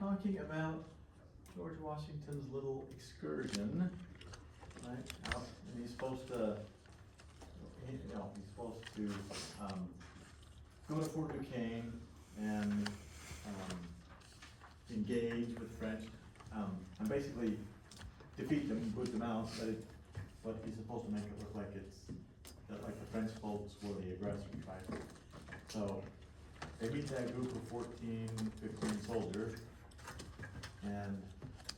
talking about George Washington's little excursion, right, out, and he's supposed to, he's supposed to, go to Fort Duquesne and, engage with French, and basically defeat them, boot them out, but he's supposed to make it look like that like the French folks were the aggressors, right? So, they meet that group of 14, 15 soldiers, and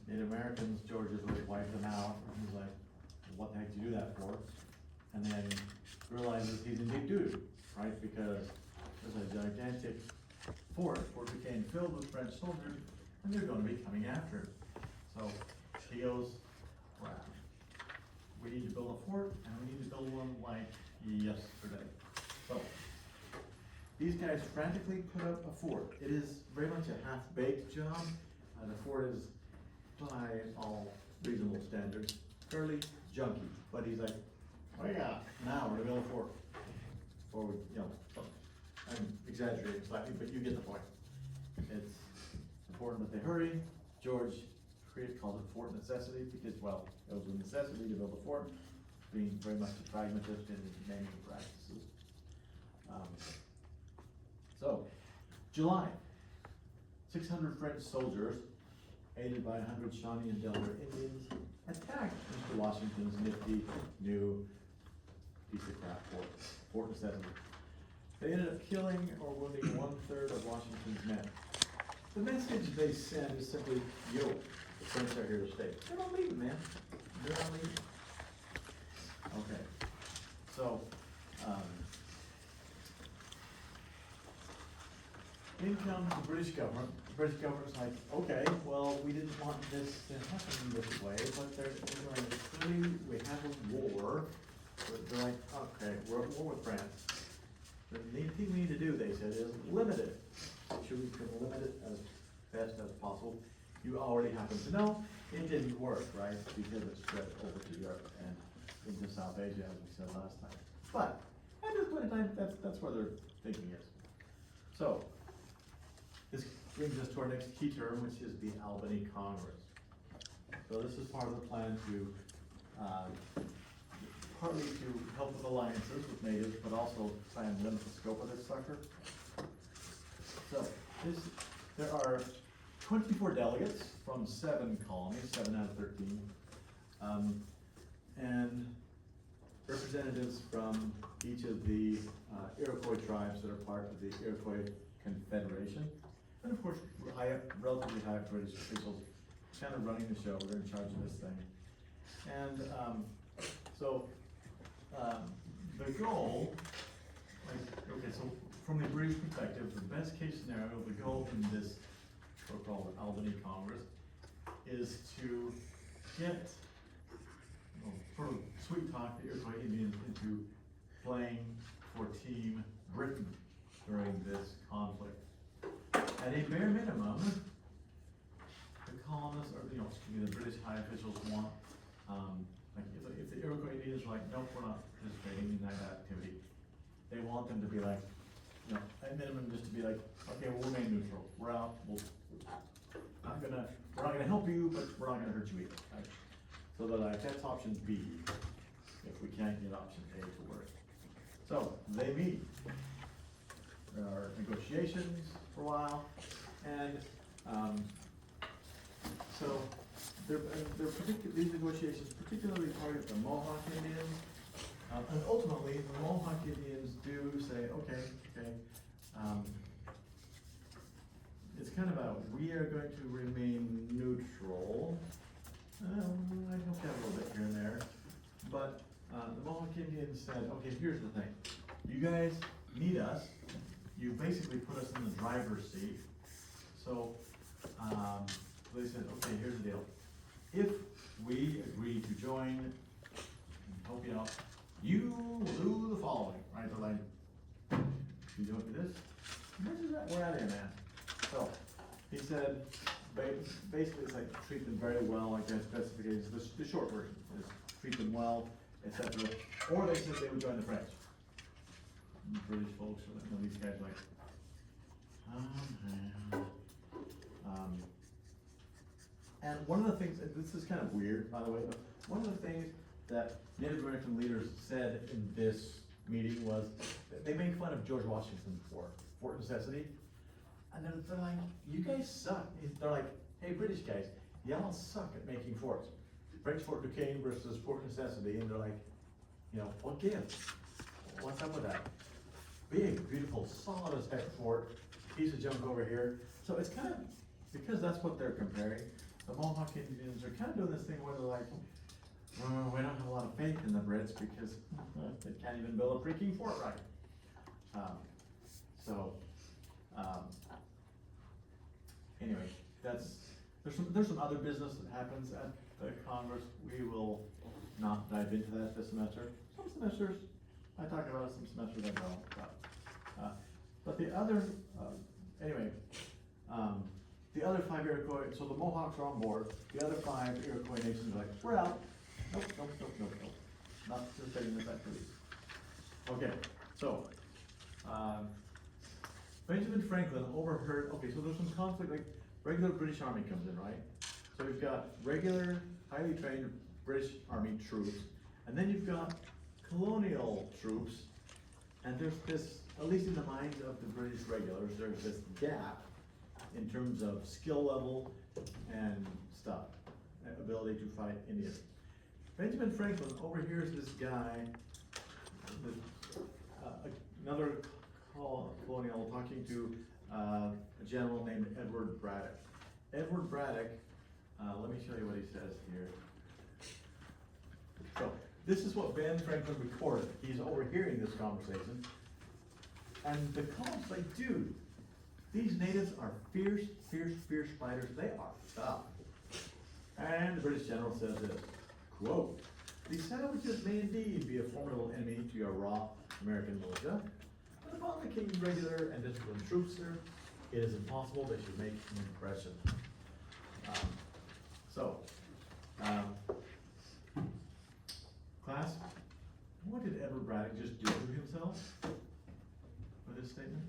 Native Americans, George is really wiped them out, and he's like, what the heck did you do that for? And then realizes he's in deep doo-doo, right, because there's a gigantic Fort Duquesne filled with French soldiers, and they're gonna be coming after him. So, he goes, wow, we need to build a fort, and we need to build one like yesterday. So, these guys frantically put up a fort. It is very much a half-baked job. The fort is, by all reasonable standards, fairly junky. But he's like, what do you got? Now we're gonna build a fort. Or, I'm exaggerating slightly, but you get the point. It's important that they hurry. George calls it fort necessity because, well, it was a necessity to build a fort, being very much a pragmatist in his naming practices. So, July, 600 French soldiers, aided by 100 Shawnee and Delaware Indians, attacked Mr. Washington's nifty new piece of crap fort, Fort Necessity. They ended up killing or wounding 1/3 of Washington's men. The message they send is simply, yo, the French are here to stay. They're not leaving, man. They're not leaving. Okay, so, in comes the British government. The British government's like, okay, well, we didn't want this to happen this way, but they're like, clearly we have a war. But they're like, okay, we're at war with France. The main thing we need to do, they said, is limit it. Sure, we can limit it as best as possible. You already happen to know it didn't work, right? Because it spread over to Europe and into South Asia, as we said last time. But at this point in time, that's where their thinking is. So, this brings us to our next key term, which is the Albany Congress. So this is part of the plan to, partly to help with alliances with natives, but also try and limit the scope of this sucker. So there are 24 delegates from 7 colonies, 7 out of 13, and representatives from each of the Iroquois tribes that are part of the Iroquois Confederation. And of course, relatively high British officials kind of running the show. We're in charge of this thing. And the goal, so from the British perspective, the best case scenario, the goal in this so-called Albany Congress is to get, sort of sweet talk the Iroquois Indians into playing for Team Britain during this conflict. At a bare minimum, the colonists, or the British high officials want, like if the Iroquois Indians are like, nope, we're not participating in that activity, they want them to be like, at minimum just to be like, okay, we'll remain neutral. We're out. We're not gonna help you, but we're not gonna hurt you either. Right? So that's option B, if we can't get option A to work. So they meet. There are negotiations for a while, and so these negotiations particularly target the Mohawk Indians, and ultimately the Mohawk Indians do say, okay, it's kind of we are going to remain neutral. I hope to have a little bit here and there, but the Mohawk Indians said, okay, here's the thing, you guys need us. You basically put us in the driver's seat. So they said, okay, here's the deal. If we agree to join and help you out, you will do the following, right? They're like, you don't do this? This is where I am at. So he said, basically it's like treat them very well, like that specifications. The short version is treat them well, etc. Or they said they would join the French. And the British folks, these guys are like, And one of the things, and this is kind of weird, by the way, but one of the things that Native American leaders said in this meeting was, that they made fun of George Washington's Fort Necessity. And they're like, you guys suck. They're like, hey, British guys, y'all suck at making forts. French Fort Duquesne versus Fort Necessity, and they're like, you know, what gives? What's up with that? Big, beautiful, solid as heck fort, piece of junk over here. So it's kind of, because that's what they're comparing, the Mohawk Indians are kind of doing this thing where they're like, we don't have a lot of faith in the Brits because they can't even build a freaking fort right. Anyway, there's some other business that happens at the Congress. We will not dive into that this semester. Some semesters I talk about it, some semesters I don't. But the other, the other 5 Iroquois, so the Mohawks are on board. The other 5 Iroquois nations are like, we're out. Nope. Not participating in this activity. Okay, so, Benjamin Franklin overheard, okay, so there's some conflict, like regular British Army comes in, right? So you've got regular, highly trained British Army troops, and then you've got colonial troops, and there's this, at least in the minds of the British regulars, there's this gap in terms of skill level and stuff, ability to fight Indians. Benjamin Franklin overhears this guy, another colonial talking to a general named Edward Braddock. Edward Braddock, let me show you what he says here. So, this is what Ben Franklin recorded. He's overhearing this conversation. And the colonel's like, dude, these natives are fierce fighters. They are tough. And the British general says this, quote, these savages may indeed be a formidable enemy to your raw American militia, but upon the king's regular and disciplined troops, sir, it is impossible they should make an impression. Class, what did Edward Braddock just do to himself with this statement?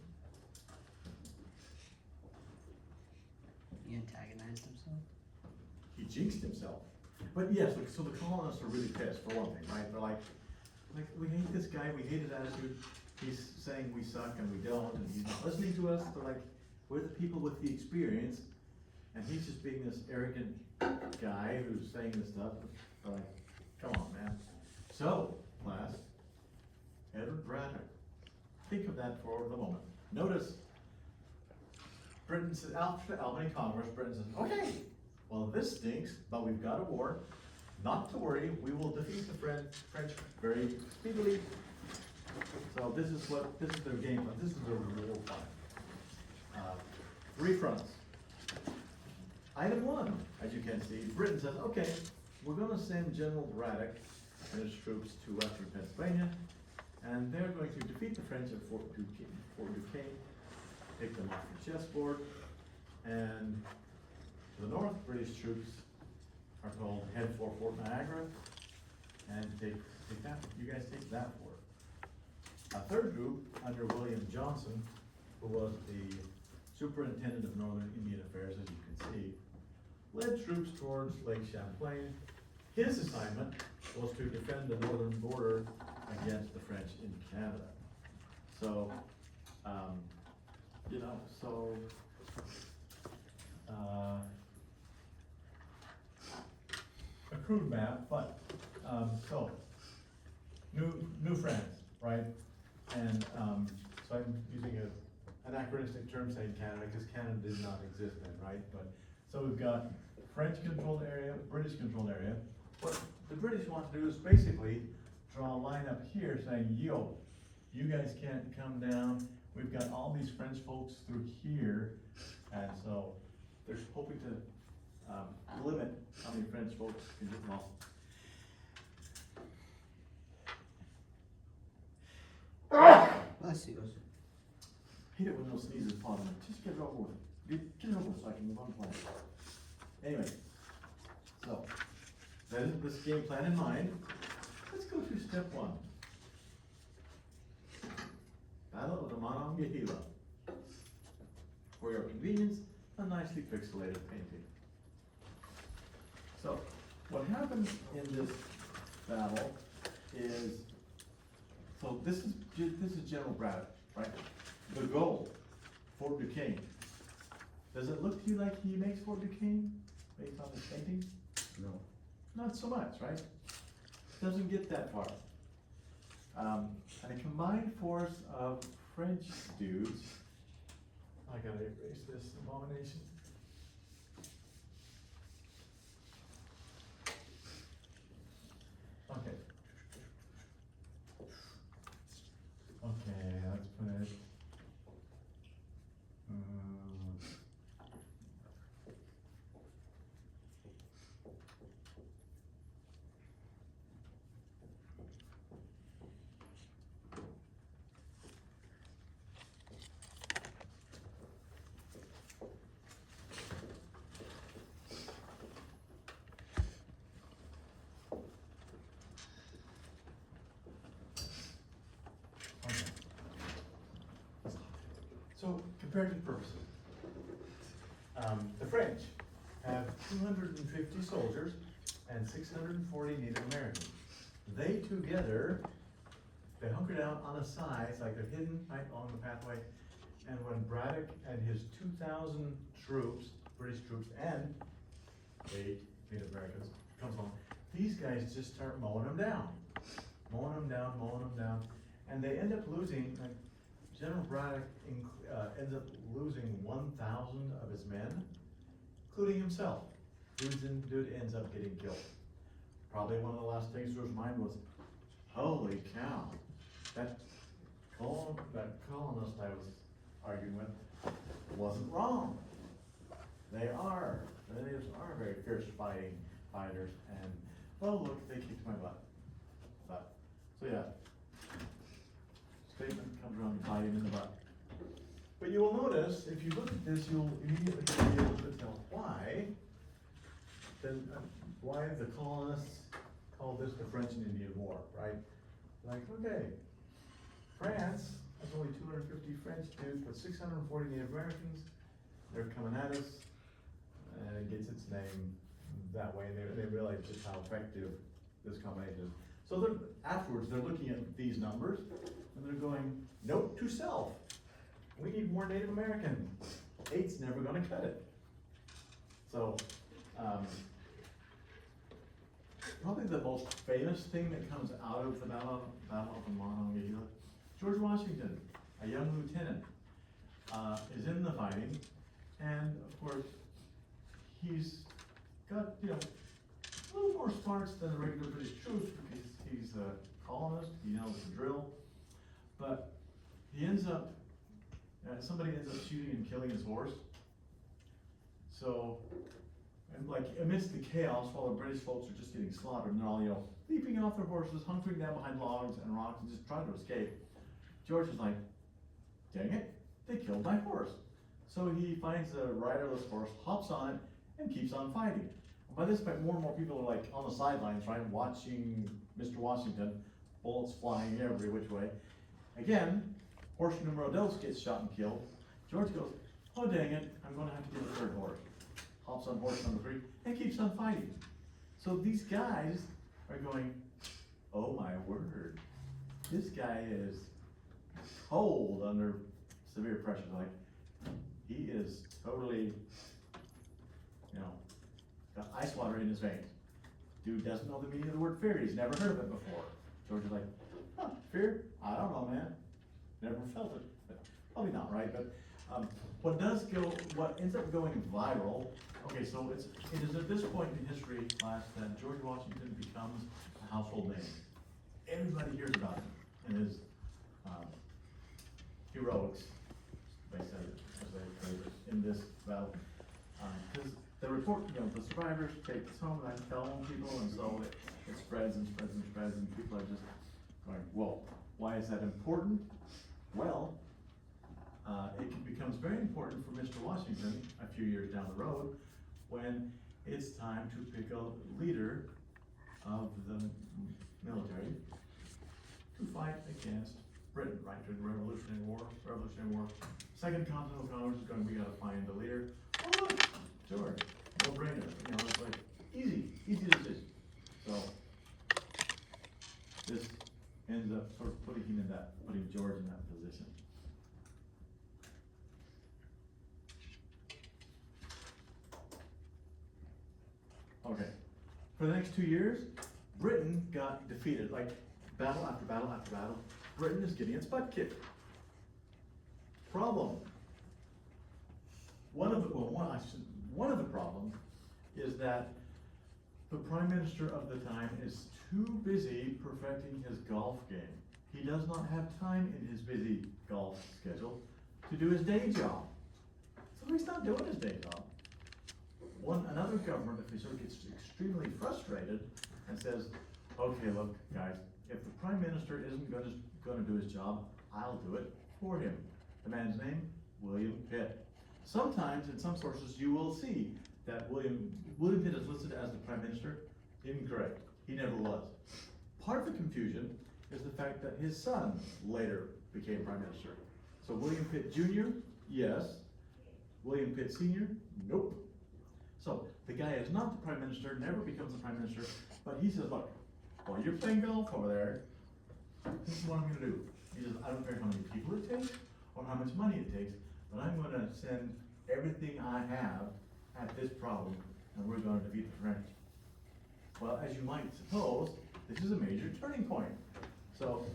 He antagonized himself? He jinxed himself. But yes, so the colonists are really pissed, for one thing, right? They're like, we hate this guy, we hate his attitude. He's saying we suck and we don't, and he's not listening to us. They're like, we're the people with the experience, and he's just being this arrogant guy who's saying this stuff. They're like, come on, man. So, class, Edward Braddock, think of that for the moment. Notice, Britain says, after the Albany Congress, Britain says, okay, well, this stinks, but we've got a war. Not to worry, we will defeat the French very speedily. So this is their game plan. This is their war plan. 3 fronts. Item 1, as you can see, Britain says, okay, we're going to send General Braddock and his troops to western Pennsylvania, and they're going to defeat the French at Fort Duquesne, take them off the chessboard, and to the north, British troops are told head for Fort Niagara and take that. You guys take that fort. A third group under William Johnson, who was the superintendent of Northern Indian Affairs, as you can see, led troops towards Lake Champlain. His assignment was to defend the northern border against the French in Canada. So, a crude map, but, so, New France, right? And, so I'm using an anachronistic term saying Canada, because Canada did not exist then, right? But, so we've got French-controlled area, British-controlled area. What the British want to do is basically draw a line up here saying, yo, you guys can't come down. We've got all these French folks through here, and so they're hoping to limit how many French folks can get lost. Bless you. Hate it when those sneezes pop in. Just get it over with. Get it over so I can move on to plan. Anyway, so then this game plan in mind, let's go to step 1. Battle of the Monongahela. For your convenience, a nicely pixelated painting. So, what happens in this battle is, so this is General Braddock, right? The goal, Fort Duquesne. Does it look to you like he makes Fort Duquesne based on his painting? No. Not so much, right? Doesn't get that far. And a combined force of French dudes. I gotta erase this abomination. Okay. Okay, let's put it. Okay. So, comparative purposes. The French have 250 soldiers and 640 Native Americans. They together, they hunker down on the sides, like they're hidden right along the pathway. And when Braddock and his 2,000 troops, British troops, and 8 Native Americans comes along, these guys just start mowing them down. Mowing them down, and they end up losing, like, General Braddock ends up losing 1,000 of his men, including himself. Dude ends up getting killed. Probably one of the last things through his mind was, holy cow, that colonist I was arguing with wasn't wrong. The natives are very fierce fighters, and, well, look, they kicked my butt. So yeah, statement comes around and bite him in the butt. But you will notice, if you look at this, you'll immediately be able to tell why the colonists called this the French and Indian War, right? Like, okay, France has only 250 French dudes, but 640 Native Americans. They're coming at us, and it gets its name that way, and they realize just how effective this combination is. So afterwards, they're looking at these numbers, and they're going, note to self, we need more Native American. 8's never gonna cut it. So, probably the most famous thing that comes out of the Battle of Monongahela, George Washington, a young lieutenant, is in the fighting, and of course, he's got, a little more smarts than the regular British troops because he's a colonist, he knows the drill, but he ends up, somebody ends up shooting and killing his horse. So, and like amidst the chaos, while the British folks are just getting slaughtered, and they're all, leaping off their horses, hunkering down behind logs and rocks and just trying to escape, George is like, dang it, they killed my horse. So he finds a riderless horse, hops on it, and keeps on fighting. By this point, more and more people are like on the sidelines, right, watching Mr. Washington, bullets flying every which way. Again, horse numero dos gets shot and killed. George goes, oh dang it, I'm gonna have to get a third horse. Hops on horse number 3 and keeps on fighting. So these guys are going, oh my word, this guy is cold under severe pressure. Like, he is totally, got ice water in his veins. Dude doesn't know the meaning of the word fear. He's never heard of it before. George is like, huh, fear? I don't know, man. Never felt it. But probably not, right? But what ends up going viral, okay, so it is at this point in history class that George Washington becomes a household name. Everybody hears about him and his heroics, they say, as they phrase it, in this battle. Because the report, the survivors take this home and tell people, and so it spreads and spreads and spreads, and people are just going, well, why is that important? Well, it becomes very important for Mr. Washington a few years down the road when it's time to pick a leader of the military to fight against Britain, right, during the Revolutionary War. Second Continental Congress is going, we gotta find a leader. Oh look, George, no brainer, it's like, easy. sort of putting George in that position. Okay, for the next 2 years, Britain got defeated, like battle after battle after battle. Britain is getting its butt kicked. Problem. One of the problems is that the Prime Minister of the time is too busy perfecting his golf game. He does not have time in his busy golf schedule to do his day job. So he's not doing his day job. Another government official gets extremely frustrated and says, okay, look, guys, if the Prime Minister isn't gonna do his job, I'll do it for him. The man's name, William Pitt. Sometimes, in some sources, you will see that William Pitt is listed as the Prime Minister. Incorrect. He never was. Part of the confusion is the fact that his son later became Prime Minister. So William Pitt Jr., yes. William Pitt Sr., nope. So the guy is not the Prime Minister, never becomes the Prime Minister, but he says, look, while you're playing golf over there, this is what I'm gonna do. He says, I don't care how many people it takes or how much money it takes, but I'm gonna send everything I have at this problem, and we're gonna defeat the French. Well, as you might suppose, this is a major turning point. So,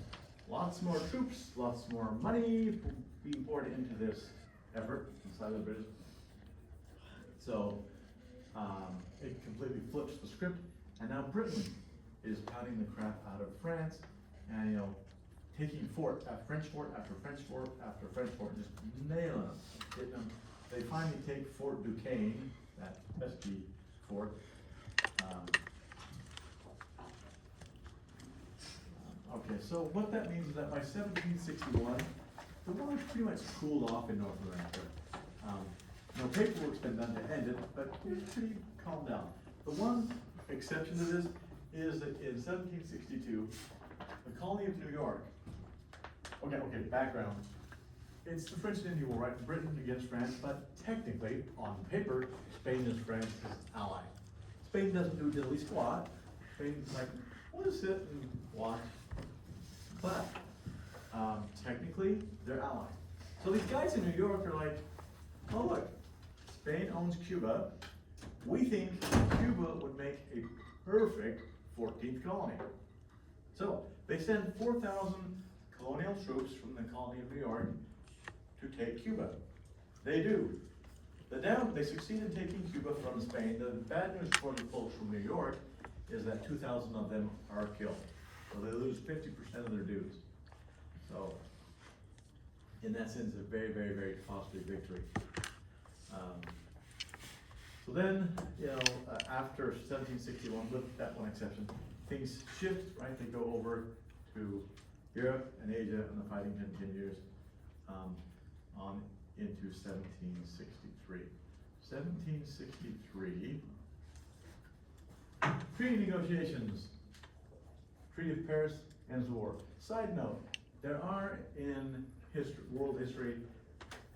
lots more troops, lots more money being poured into this effort inside the British. So, it completely flips the script, and now Britain is pounding the crap out of France, and taking French fort after French fort after French fort, just nailing them, hitting them. They finally take Fort Duquesne, that pesky fort. Okay, so what that means is that by 1761, the war pretty much cooled off in North America. No paperwork's been done to end it, but it's pretty calmed down. The one exception to this is that in 1762, the colony of New York, okay, background. It's the French and Indian War, right? Britain against France, but technically, on paper, Spain is France's ally. Spain doesn't do diddly squat. Spain's like, we'll just sit and watch. But, technically, they're allies. So these guys in New York are like, oh look, Spain owns Cuba. We think Cuba would make a perfect 14th colony. So, they send 4,000 colonial troops from the colony of New York to take Cuba. They do. They succeed in taking Cuba from Spain. The bad news for the folks from New York is that 2,000 of them are killed. So they lose 50% of their dues. So, in that sense, a very, very, very costly victory. So then, after 1761, with that one exception, things shift, right? They go over to Europe and Asia, and the fighting continues on into 1763. 1763, treaty negotiations. Treaty of Paris ends the war. Side note, there are in world history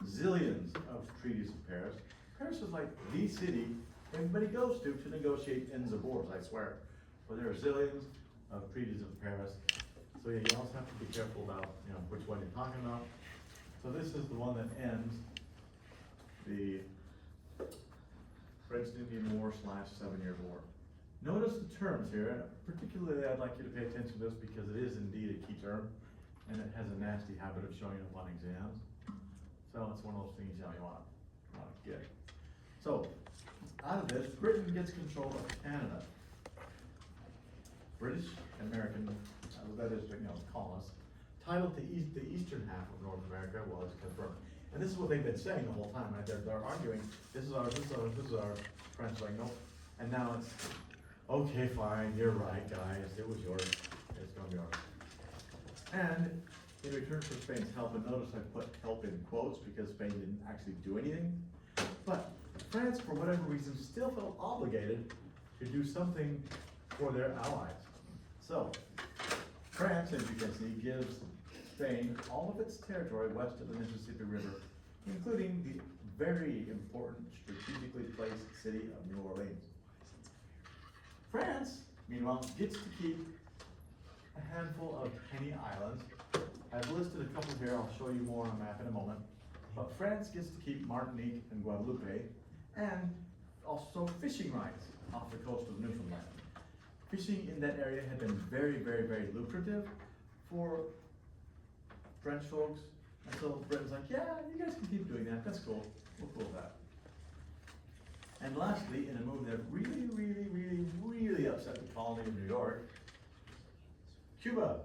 zillions of treaties of Paris. Paris is like the city everybody goes to negotiate ends of wars, I swear. But there are zillions of treaties of Paris. So yeah, you also have to be careful about which one you're talking about. So this is the one that ends the French and Indian War / 7-Year War. Notice the terms here. Particularly, I'd like you to pay attention to this because it is indeed a key term, and it has a nasty habit of showing up on exams. So it's one of those things you want to get. So out of this, Britain gets control of Canada. British and American, that is, colonists, title to the eastern half of North America was confirmed. And this is what they've been saying the whole time, right? They're arguing, this is our, French like, no. And now it's, okay, fine, you're right, guys, it was yours, it's gonna be ours. And in return for Spain's help, and notice I put help in quotes because Spain didn't actually do anything, but France, for whatever reason, still felt obligated to do something for their allies. So, France, as you can see, gives Spain all of its territory west of the Mississippi River, including the very important strategically placed city of New Orleans. France, meanwhile, gets to keep a handful of tiny islands. I've listed a couple here, I'll show you more on a map in a moment. But France gets to keep Martinique and Guadeloupe, and also fishing rights off the coast of Newfoundland. Fishing in that area had been very, very, very lucrative for French folks. And so Britain's like, yeah, you guys can keep doing that, that's cool, we'll cool with that. And lastly, in a move that really, really, really, really upset the colony of New York, Cuba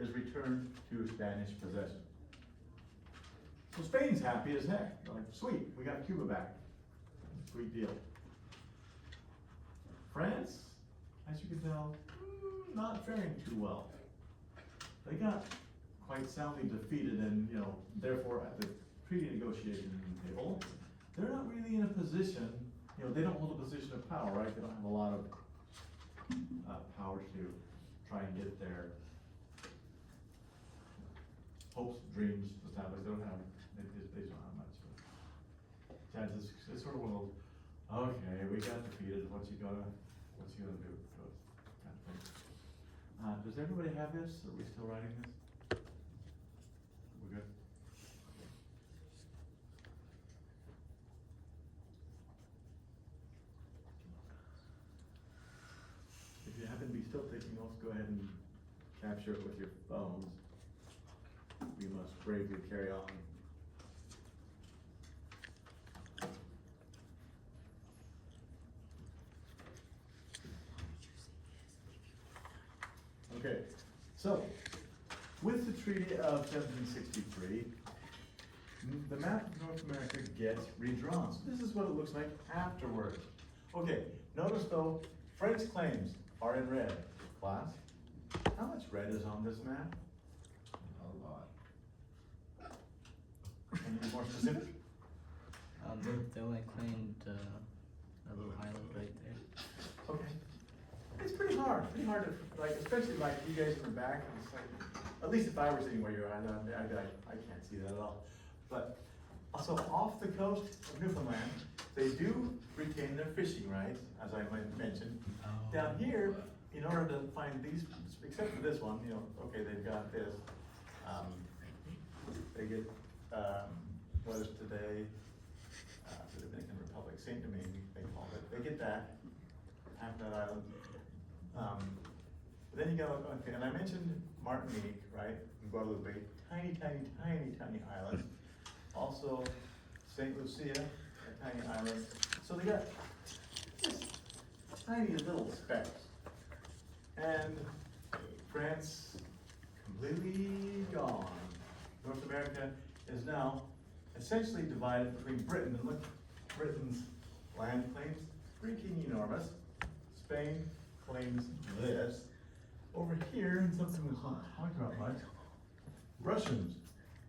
is returned to Spanish possession. So Spain's happy as heck, they're like, sweet, we got Cuba back, sweet deal. France, as you can tell, not faring too well. They got quite soundly defeated and, therefore at the treaty negotiation table, they're not really in a position, they don't hold a position of power, right? They don't have a lot of power to try and get their hopes, dreams established. They don't have much. It's sort of one of those, okay, we got defeated, what's you gonna do to us, kind of thing. Does everybody have this? Are we still writing this? We're good? If you happen to be still taking notes, go ahead and capture it with your phones. We must bravely carry on. Okay, so with the Treaty of 1763, the map of North America gets redrawn. So this is what it looks like afterwards. Okay, notice though, French claims are in red. Class, how much red is on this map? A lot. Can you be more specific? They only claimed a little island right there. Okay. It's pretty hard to, like, especially like you guys in the back, it's like, at least if I were sitting where you're at, I'd be like, I can't see that at all. But also off the coast of Newfoundland, they do retain their fishing rights, as I might mention. Down here, in order to find these, except for this one, okay, they've got this. They get, what is today, the Dominican Republic, Saint Domingue, they call it. They get that, half that island. But then you go, okay, and I mentioned Martinique, right, and Guadeloupe, tiny, tiny, tiny, tiny islands. Also, Saint Lucia, a tiny island. So they got just tiny little specks. And France, completely gone. North America is now essentially divided between Britain, and look, Britain's land claims, freaking enormous. Spain claims this. Over here, and something we talked about much, Russians.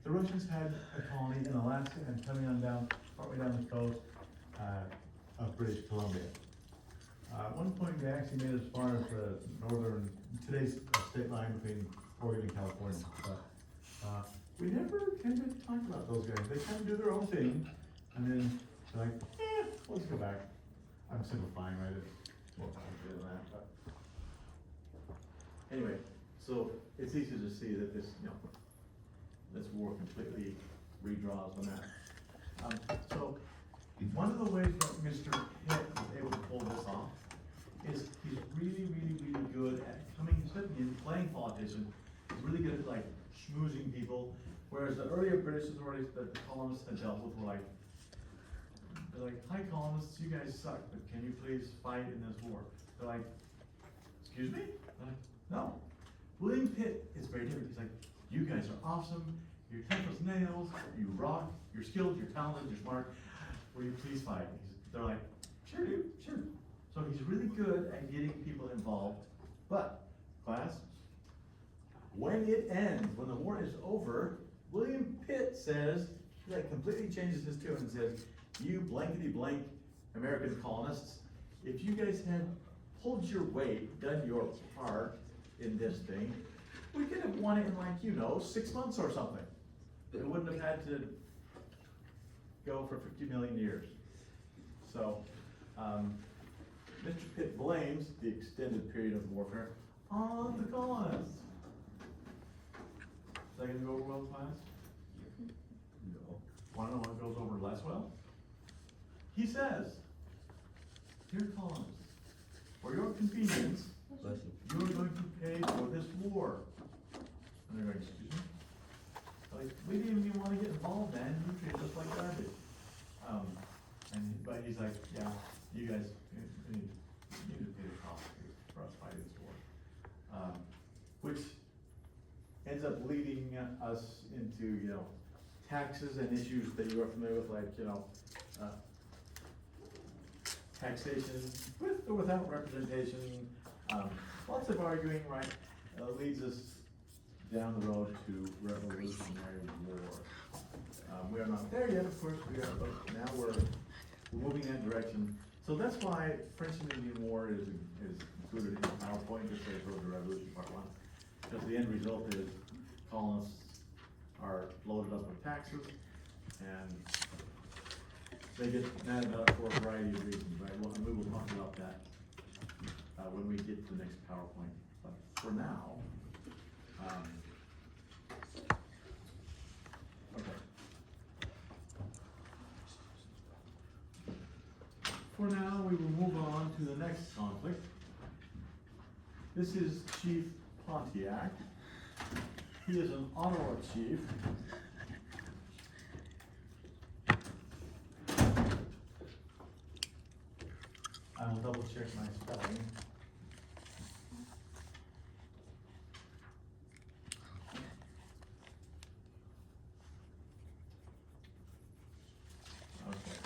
The Russians had a colony in Alaska and coming on down, partway down the coast of British Columbia. At one point, they actually made it as far as today's state line between Oregon and California. But we never tend to talk about those guys. They kind of do their own thing, and then they're like, let's go back. I'm simplifying, right? It's more complicated than that, but. Anyway, so it's easy to see that this war completely redraws the map. So one of the ways that Mr. Pitt was able to pull this off is he's really, really, really good at playing politician. He's really good at like schmoozing people, whereas the earlier British authorities that the colonists had dealt with were like, they're like, hi colonists, you guys suck, but can you please fight in this war? They're like, excuse me? They're like, no. William Pitt is very different. He's like, you guys are awesome, you're tough as nails, you rock, you're skilled, you're talented, you're smart, will you please fight? They're like, sure dude, sure. So he's really good at getting people involved, but class, when it ends, when the war is over, William Pitt says, he like completely changes his tune and says, you blankety blank American colonists, if you guys had pulled your weight, done your part in this thing, we could have won it in like, 6 months or something. It wouldn't have had to go for 50 million years. So, Mr. Pitt blames the extended period of warfare on the colonists. that gonna go over well with clients? No. Wanna know what goes over less well? He says, "Dear colonists, for your convenience, Bless you. you are going to pay for this war." And they're going, "Excuse me?" Like, we didn't even wanna get involved, man, you treat us like garbage. But he's like, "Yeah, you guys, you need to pay the cost for us fighting this war." Which ends up leading us into, taxes and issues that you are familiar with, like, taxation with or without representation. Lots of arguing, right, leads us down the road to revolutionary war. We are not there yet, of course, we are, but now we're moving that direction. So that's why French and Indian War is included in the PowerPoint, just say go to Revolution Part 1. Because the end result is colonists are loaded up with taxes, and they get mad about it for a variety of reasons, right? Well, and we will talk about that when we get to the next PowerPoint. But for now, okay. For now, we will move on to the next conflict. This is Chief Pontiac. He is an Ottawa chief. I will double check my spelling. Okay.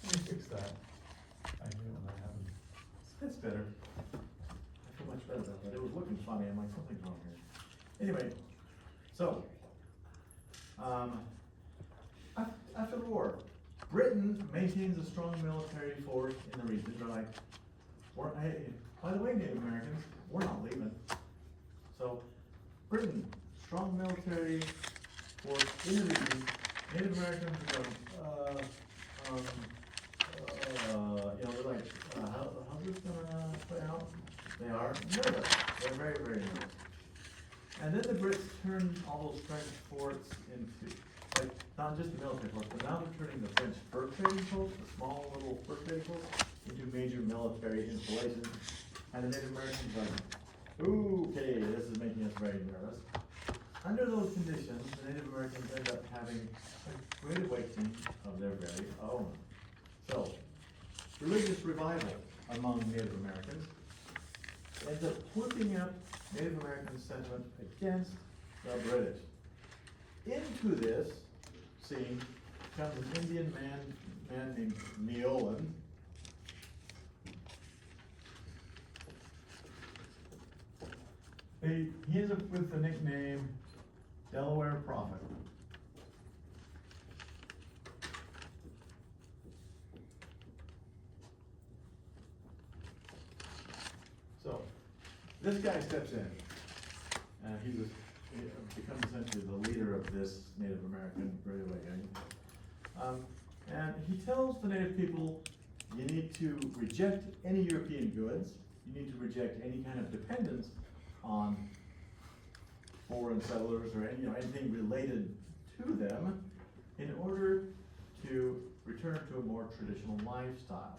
Let me fix that. I hate when that happens. That's better. I feel much better about that. It was looking funny. I'm like, something's wrong here. Anyway, so, after the war, Britain maintains a strong military force in the region. They're like, hey, by the way, Native Americans, we're not leaving. So, Britain, strong military force in the region. Native Americans are going, they're like, how's this gonna play out? They are nervous. They're very, very nervous. And then the Brits turn all those French forts into, like, not just the military force, but now they're turning the French fur trading posts, the small little fur trading posts, into major military installations. And the Native Americans are like, okay, this is making us very nervous. Under those conditions, the Native Americans end up having a great awakening of their very own. So, religious revival among Native Americans ends up whipping up Native American sentiment against the British. Into this scene comes an Indian man named Neolin. He ends up with the nickname Delaware Prophet. So, this guy steps in, and he becomes essentially the leader of this Native American Great Awakening. And he tells the Native people, you need to reject any European goods, you need to reject any kind of dependence on foreign settlers or anything related to them in order to return to a more traditional lifestyle.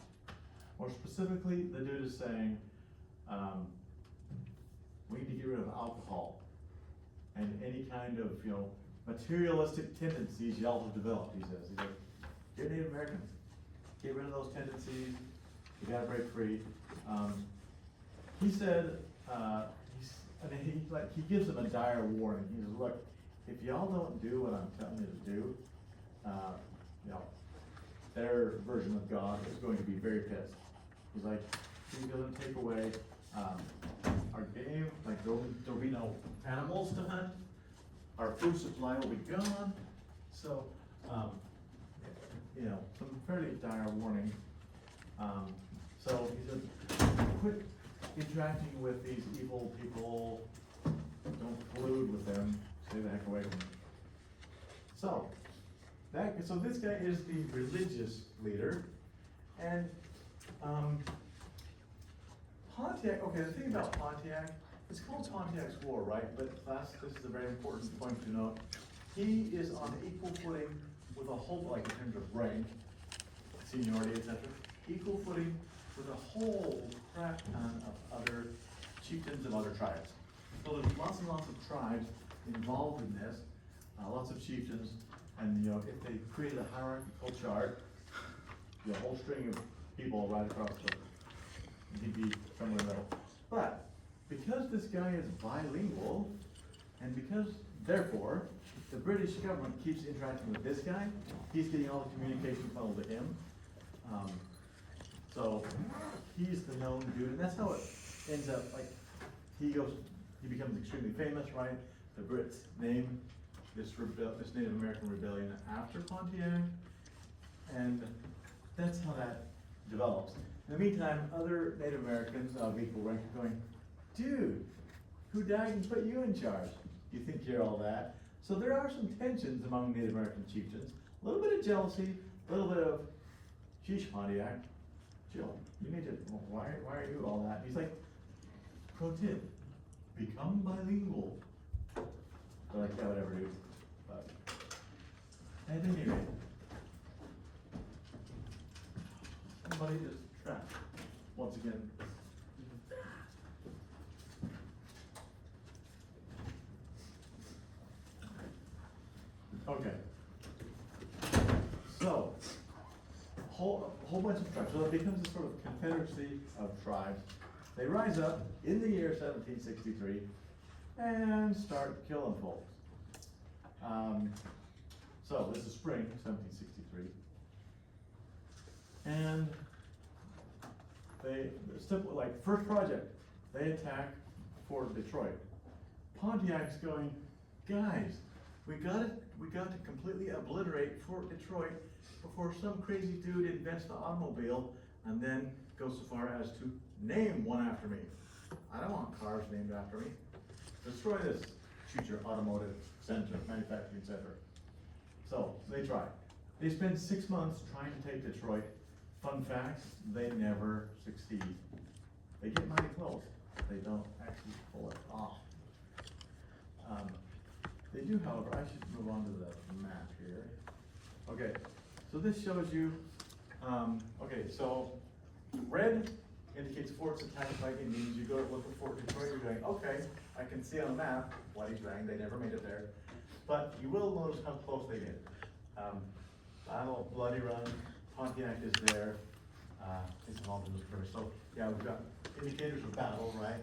More specifically, the dude is saying, we need to get rid of alcohol and any kind of, materialistic tendencies y'all have developed, he says. He's like, you're Native Americans, get rid of those tendencies, you gotta break free. He said, he gives them a dire warning. He says, look, if y'all don't do what I'm telling you to do, their version of God is going to be very pissed. He's like, he's gonna take away our game, like there'll be no animals to hunt, our food supply will be gone. So, some fairly dire warning. So he said, quit interacting with these evil people, don't collude with them, stay the heck away from them. So this guy is the religious leader, and Pontiac, okay, the thing about Pontiac, it's called Pontiac's War, right? But class, this is a very important point to note. He is on equal footing with a whole, like in terms of rank, seniority, etc. Equal footing with a whole crap ton of other chieftains of other tribes. So there's lots and lots of tribes involved in this, lots of chieftains, and if they created a hierarchical chart, a whole string of people right across he'd be somewhere in the middle. But because this guy is bilingual, and because therefore the British government keeps interacting with this guy, he's getting all the communication funneled to him. So he's the known dude, and that's how it ends up. Like he becomes extremely famous, right? The Brits name this Native American rebellion after Pontiac, and that's how that develops. In the meantime, other Native Americans of equal rank are going, dude, who died and put you in charge? You think you're all that? So there are some tensions among Native American chieftains, a little bit of jealousy, a little bit of, sheesh, Pontiac, chill, you need to, why are you all that? And he's like, pro tip, become bilingual. They're like, yeah, whatever, dude. But, at any rate, somebody is trapped, once again. Okay. So, whole bunch of tribes. So it becomes a sort of confederacy of tribes. They rise up in the year 1763 and start killing folks. So this is spring 1763. And first project, they attack Fort Detroit. Pontiac's going, guys, we got to completely obliterate Fort Detroit before some crazy dude invents the automobile and then goes so far as to name one after me. I don't want cars named after me. Destroy this future automotive center, manufacturing center. So they try. They spend 6 months trying to take Detroit. Fun fact, they never succeed. They get mighty close. They don't actually pull it off. They do, however, I should move on to the map here. Okay, so this shows you, okay, so red indicates forts attacked by Indians. You go to look at Fort Detroit, you're going, okay, I can see on the map, Bloody Drang, they never made it there. But you will notice how close they get. Battle of Bloody Run, Pontiac is there, it's involved in this first. So yeah, we've got indicators of battle, right?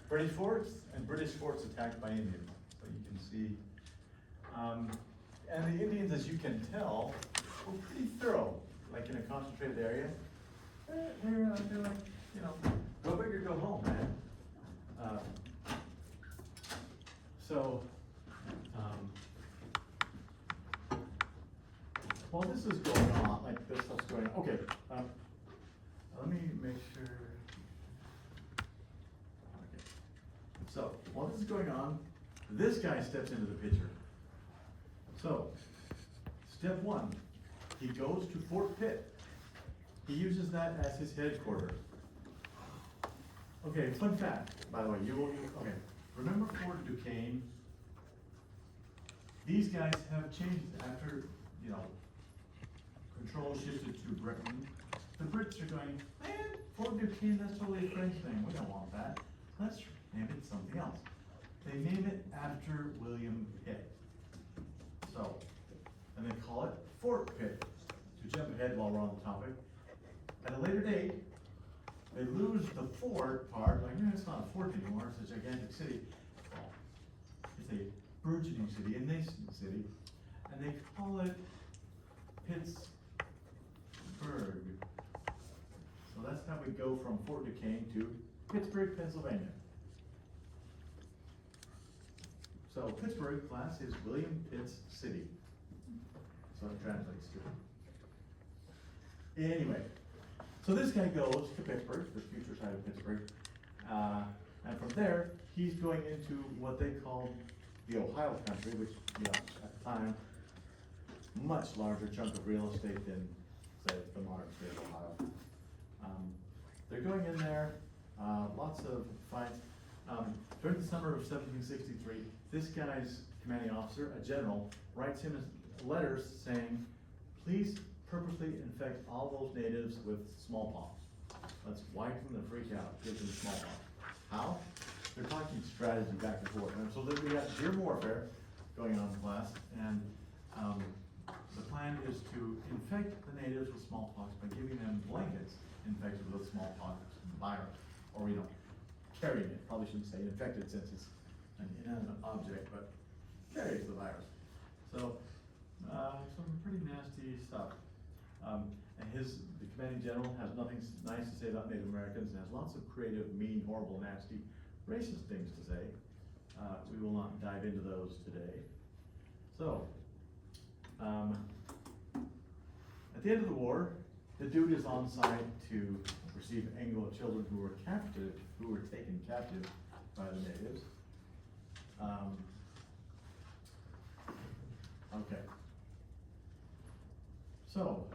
British forts and British forts attacked by Indians. So you can see, and the Indians, as you can tell, were pretty thorough, like in a concentrated area. They're like, go big or go home, man. While this is going on, like this stuff's going on, okay, let me make sure. Okay. So, while this is going on, this guy steps into the picture. So, step one, he goes to Fort Pitt. He uses that as his headquarters. Okay, fun fact, by the way, okay, remember Fort Duquesne? These guys have changed after, control shifted to Britain. The Brits are going, man, Fort Duquesne, that's totally a French thing, we don't want that. Let's name it something else. They name it after William Pitt. So, and they call it Fort Pitt. To jump ahead while we're on the topic, at a later date, they lose the fort part, like, it's not a fort anymore, it's a gigantic city. Well, it's a burgeoning city, a nascent city, and they call it Pittsburgh. So that's how we go from Fort Duquesne to Pittsburgh, Pennsylvania. So Pittsburgh, class, is William Pitt's city. So it translates to. Anyway, so this guy goes to Pittsburgh, the future side of Pittsburgh, and from there, he's going into what they call the Ohio country, which, at the time, much larger chunk of real estate than, say, the modern state of Ohio. They're going in there, lots of fights. During the summer of 1763, this guy's commanding officer, a general, writes him letters saying, please purposely infect all those natives with smallpox. Let's wipe them the freak out, give them smallpox. How? They're talking strategy back and forth. And so then we have gear warfare going on in class, and the plan is to infect the natives with smallpox by giving them blankets infected with smallpox virus, or carrying it. Probably shouldn't say infected since it's an inanimate object, but carries the virus. So some pretty nasty stuff. And the commanding general has nothing nice to say about Native Americans, and has lots of creative, mean, horrible, nasty, racist things to say. We will not dive into those today. So, at the end of the war, the dude is on site to receive Anglo children who were taken captive by the natives. Okay. So,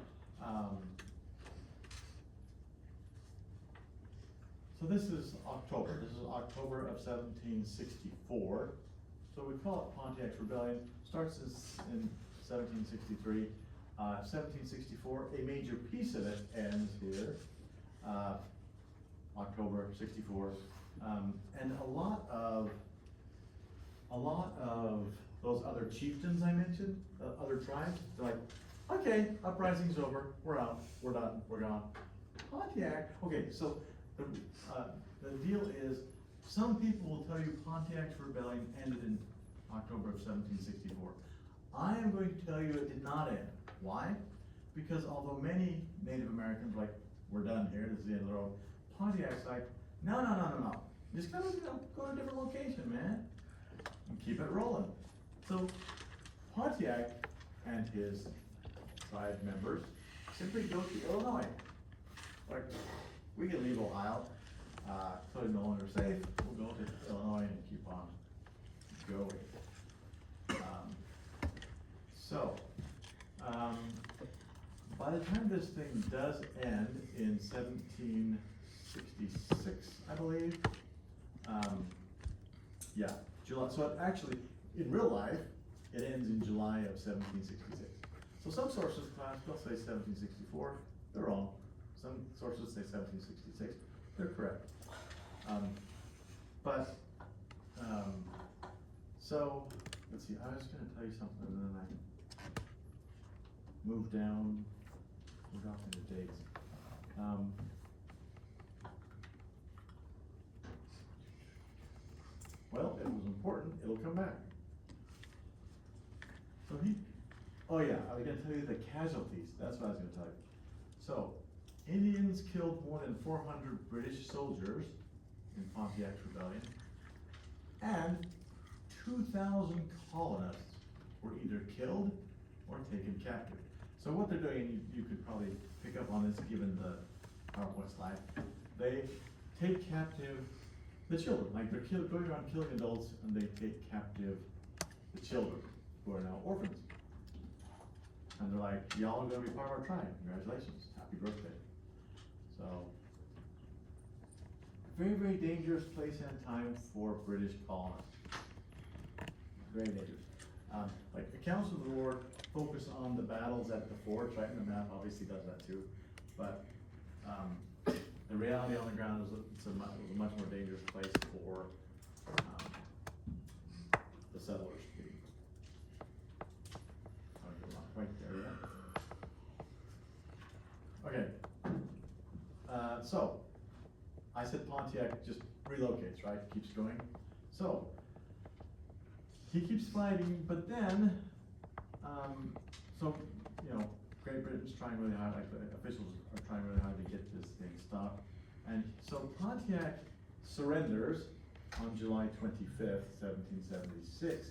so this is October. This is October of 1764. So we call it Pontiac's Rebellion. Starts in 1763. 1764, a major piece of it ends here, October '64, and a lot of those other chieftains I mentioned, other tribes, they're like, okay, uprising's over, we're out, we're done, we're gone. Pontiac, okay, so the deal is, some people will tell you Pontiac's rebellion ended in October of 1764. I am going to tell you it did not end. Why? Because although many Native Americans like, we're done here, this is the end of the road, Pontiac's like, no. Just gotta go to a different location, man. And keep it rolling. So Pontiac and his tribe members simply go to Illinois. Like, we can leave Ohio, clearly no longer safe, we'll go to Illinois and keep on going. By the time this thing does end in 1766, I believe, yeah, July, so it actually, in real life, it ends in July of 1766. So some sources, they'll say 1764, they're wrong. Some sources say 1766, they're correct. So, let's see, I was gonna tell you something and then I moved off into dates. Well, it was important, it'll come back. So oh yeah, I was gonna tell you the casualties, that's what I was gonna tell you. So, Indians killed more than 400 British soldiers in Pontiac's Rebellion, and 2,000 colonists were either killed or taken captive. So what they're doing, you could probably pick up on this given the PowerPoint slide, they take captive the children, like they're going around killing adults, and they take captive the children who are now orphans. And they're like, y'all are gonna be part of our tribe, congratulations, happy birthday. So, very, very dangerous place and time for British colonists. Very dangerous. Like accounts of the war focus on the battles at the forts, right? And the map obviously does that too. But the reality on the ground is it was a much more dangerous place for the settlers. We're not quite there yet. Okay. So I said Pontiac just relocates, right? Keeps going. So he keeps fighting, but then, Great Britain's trying really hard, like the officials are trying really hard to get this thing stopped. And so Pontiac surrenders on July 25th, 1766,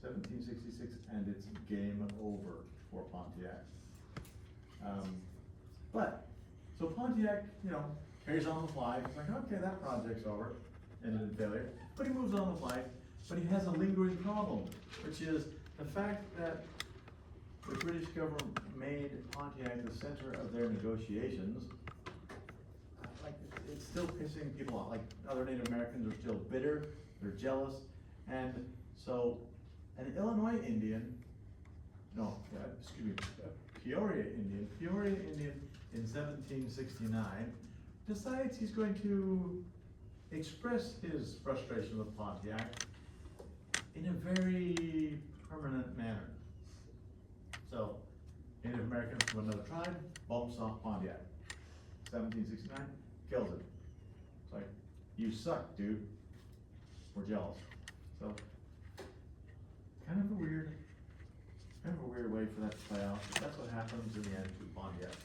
1766, and it's game over for Pontiac. So Pontiac, carries on with life. He's like, okay, that project's over, ended in failure. But he moves on with life, but he has a lingering problem, which is the fact that the British government made Pontiac the center of their negotiations. it's still pissing people off, like other Native Americans are still bitter, they're jealous, and so an Illinois Indian, excuse me, Peoria Indian in 1769 decides he's going to express his frustration with Pontiac in a very permanent manner. So, Native Americans from another tribe bumps off Pontiac. 1769, kills him. It's like, you suck, dude. We're jealous. So, kind of a weird way for that to play out. But that's what happens in the end to Pontiac.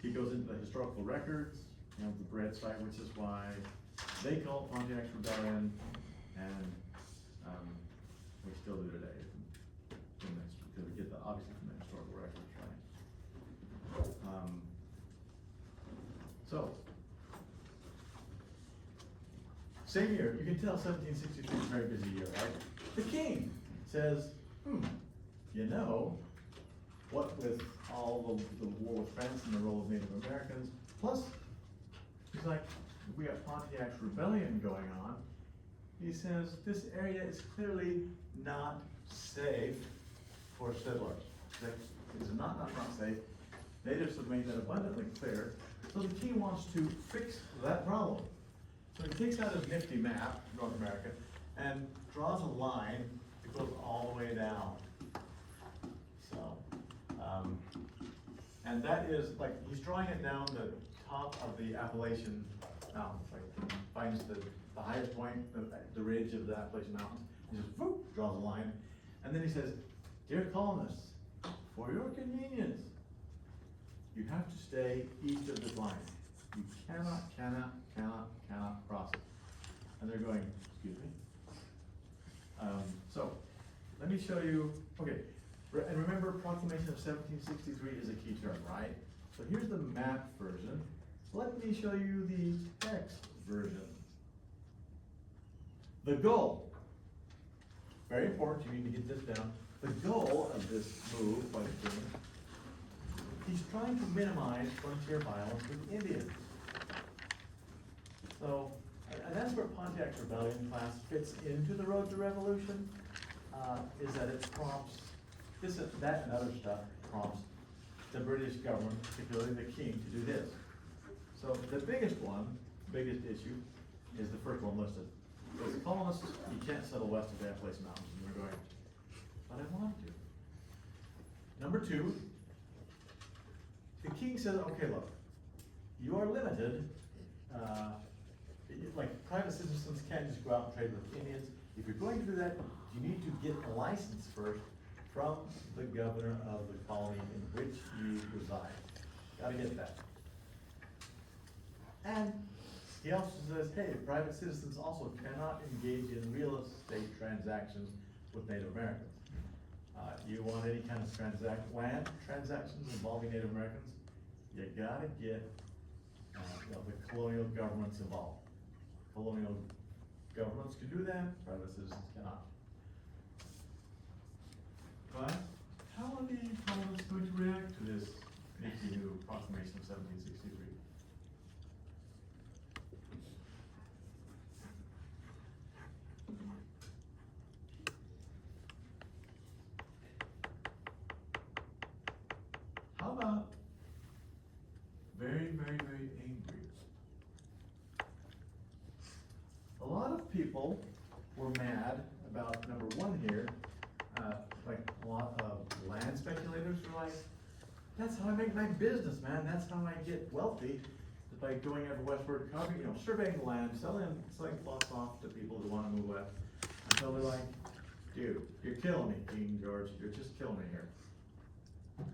He goes into the historical records, the bread fight, which is why they call it Pontiac's Rebellion, and we still do today. Because we get obviously from the historical records, right? So, same year, you can tell 1763 is a very busy year, right? The king says, what with all the war with France and the role of Native Americans, plus, he's like, we got Pontiac's Rebellion going on. He says, this area is clearly not safe for settlers. It is not safe. Natives have made that abundantly clear. So the king wants to fix that problem. So he takes out his nifty map, North America, and draws a line that goes all the way down. So, and that is, like, he's drawing it down the top of the Appalachian Mountains, like, finds the highest point, the ridge of the Appalachian Mountains, and just, whoop, draws a line. And then he says, dear colonists, for your convenience, you have to stay east of this line. You cannot cross it. And they're going, excuse me? So, let me show you, okay, and remember Proclamation of 1763 is a key term, right? So here's the map version. Let me show you the text version. The goal, very important, you need to get this down. The goal of this move by the king, he's trying to minimize frontier violence with Indians. So, and that's where Pontiac's Rebellion class fits into the Road to Revolution, is that it prompts, that and other stuff prompts the British government, particularly the king, to do this. So the biggest issue, is the first one listed. As colonists, you can't settle west of the Appalachian Mountains, and they're going, but I want to. Number two, the king says, okay, look, you are limited, like private citizens can't just go out and trade with Indians. If you're going to do that, you need to get a license first from the governor of the colony in which you reside. Gotta get that. And he also says, hey, private citizens also cannot engage in real estate transactions with Native Americans. You want any kind of land transactions involving Native Americans, you gotta get the colonial governments involved. Colonial governments can do that, private citizens cannot. But how are the colonists going to react to this nifty new proclamation of 1763? How about very angry? A lot of people were mad about number one here, like a lot of land speculators were like, that's how I make my business, man. That's how I get wealthy, is by going ever westward, surveying the land, selling plots off to people who want to move west. Until they're like, dude, you're killing me, King George. You're just killing me here.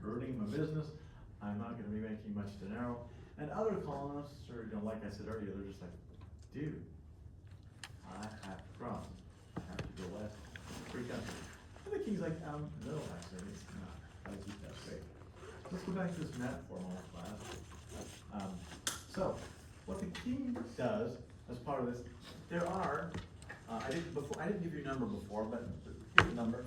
Hurting my business. I'm not going to be making much dinero. And other colonists, or like I said earlier, they're just like, dude, I have to cross. I have to go west. Free country. And the king's like, no, actually, it's not. I'll keep that straight. Let's go back to this map for a moment, class. So, what the king does as part of this, there are, I didn't give you a number before, but here's the number.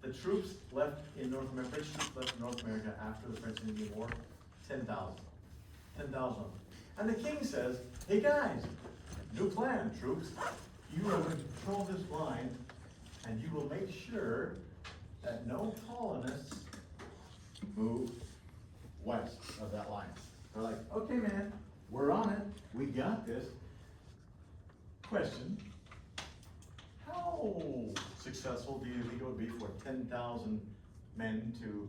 The troops left in North America, British troops left in North America after the French and Indian War, 10,000. 10,000. And the king says, hey guys, new plan, troops. You are going to patrol this line, and you will make sure that no colonists move west of that line. They're like, okay, man, we're on it. We got this. Question, how successful do you think it would be for 10,000 men to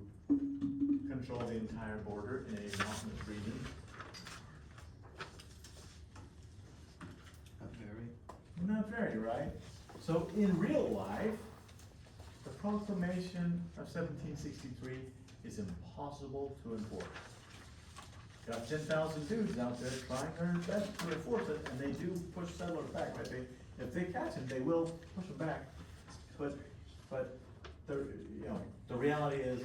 control the entire border in a mountainous region? Not very. Not very, right? So in real life, the proclamation of 1763 is impossible to enforce. Got 10,000 dudes out there trying their best to enforce it, and they do push settlers back, right? If they catch them, they will push them back. But the reality is,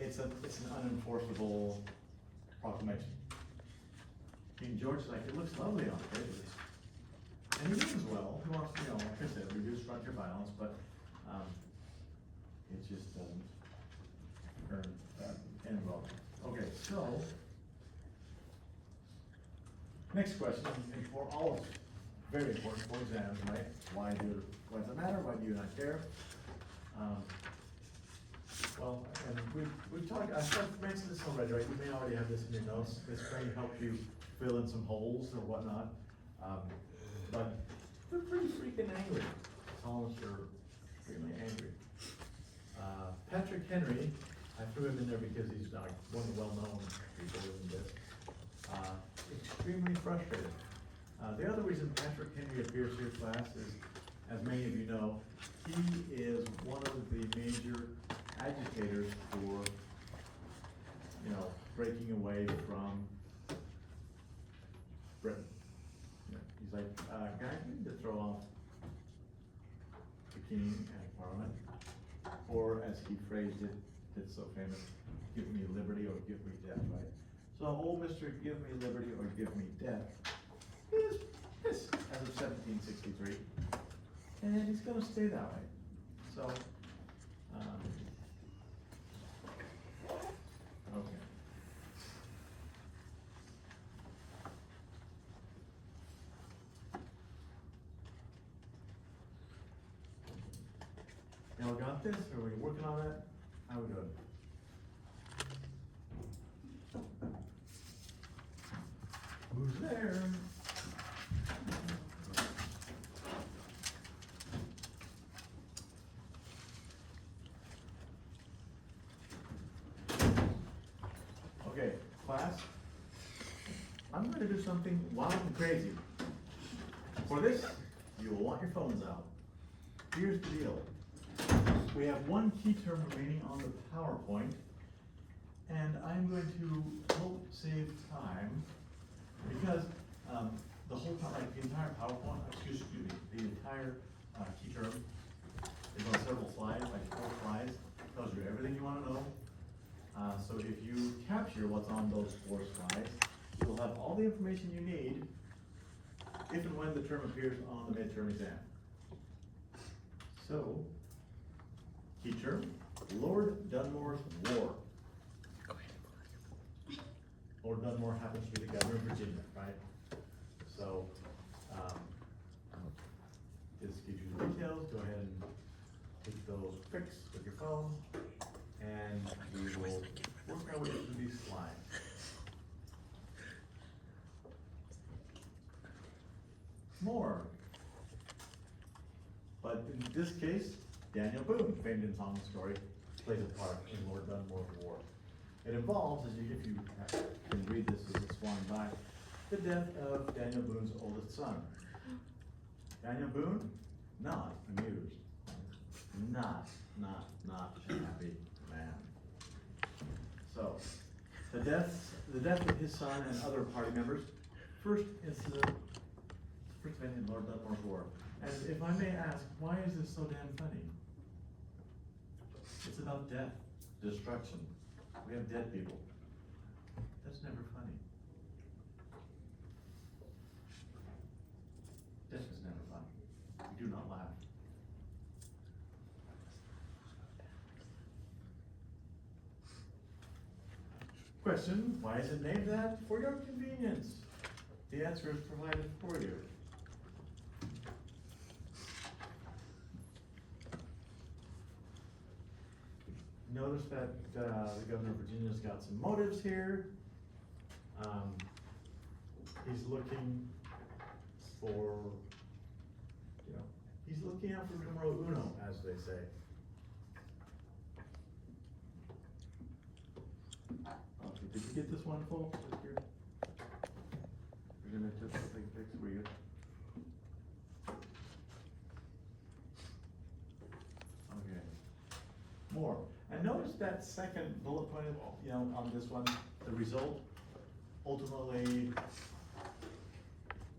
it's an unenforceable proclamation. King George is like, it looks lovely on paper. And he means well, he wants, like I said, reduce frontier violence, but, it just doesn't end well. Okay, so, next question, and for all of us, very important for exams, right? Why does it matter? Why do you not care? Well, and we've talked, I've mentioned this already, right? You may already have this in your notes. This may help you fill in some holes or whatnot. But they're pretty freaking angry. Colonists are extremely angry. Patrick Henry, I threw him in there because he's like one of the well-known people in this. Extremely frustrated. The other reason Patrick Henry appears here, class, is, as many of you know, he is one of the major agitators for, breaking away from Britain. He's like, guys, we need to throw off the king and parliament, or as he phrased it, it's so famous, give me liberty or give me death, right? So old Mr. Give me liberty or give me death is pissed as of 1763, and he's gonna stay that way. So, okay. Y'all got this, or are we working on that? How we doing? Who's there? Okay, class, I'm gonna do something wild and crazy. For this, you will want your phones out. Here's the deal. We have one key term remaining on the PowerPoint, and I'm going to help save time because the whole, the entire PowerPoint, excuse me, the entire key term is on several slides, like 4 slides, tells you everything you want to know. So if you capture what's on those 4 slides, you'll have all the information you need if and when the term appears on the midterm exam. So, key term, Lord Dunmore's War. Lord Dunmore happens to be the governor of Virginia, right? So, this gives you the details. Go ahead and take those pics with your phone, and we will work our way through these slides. More. But in this case, Daniel Boone, famed in song and story, plays a part in Lord Dunmore's War. It involves, if you can read this as it's flying by, the death of Daniel Boone's oldest son. Daniel Boone, not amused. Not a happy man. So, the death of his son and other party members, first event in Lord Dunmore's War. And if I may ask, why is this so damn funny? It's about death, destruction. We have dead people. That's never funny. Death is never funny. We do not laugh. Question, why is it named that? For your convenience. The answer is provided for you. Notice that the governor of Virginia's got some motives here. He's looking for, he's looking out for numero uno, as they say. Okay, did you get this one, folks? We're gonna just take a picture for you. Okay. More. And notice that second bullet point, on this one, the result, ultimately,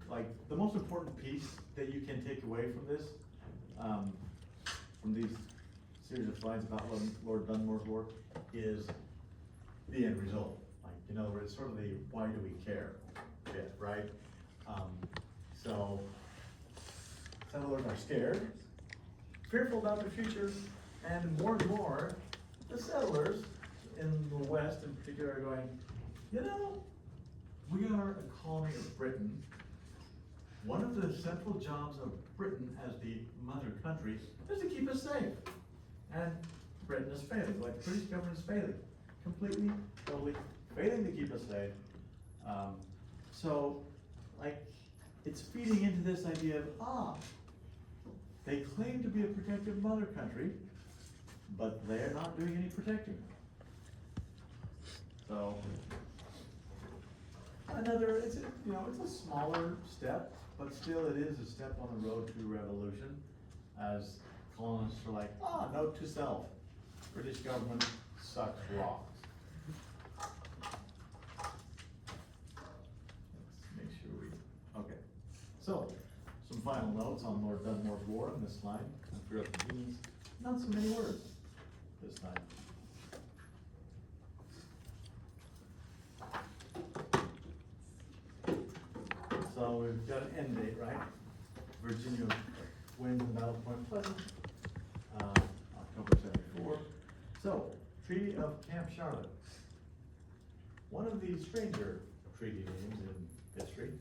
like, the most important piece that you can take away from this, from these series of slides about Lord Dunmore's work, is the end result. Like, in other words, sort of the why do we care bit, right? So, settlers are scared, fearful about the future, and more, the settlers in the West in particular are going, we are a colony of Britain. One of the central jobs of Britain as the mother country is to keep us safe. And Britain is failing, like the British government is failing. Completely, totally failing to keep us safe. So, like, it's feeding into this idea of, they claim to be a protective mother country, but they're not doing any protecting. So, it's a smaller step, but still it is a step on the road to revolution, as colonists are like, note to self, British government sucks rocks. Let's make sure okay. So, some final notes on Lord Dunmore's war on this slide. For your convenience, not so many words this time. So we've got an end date, right? Virginia wins the Battle of Point Pleasant, October 74. So, Treaty of Camp Charlotte. One of the stranger treaty names in history.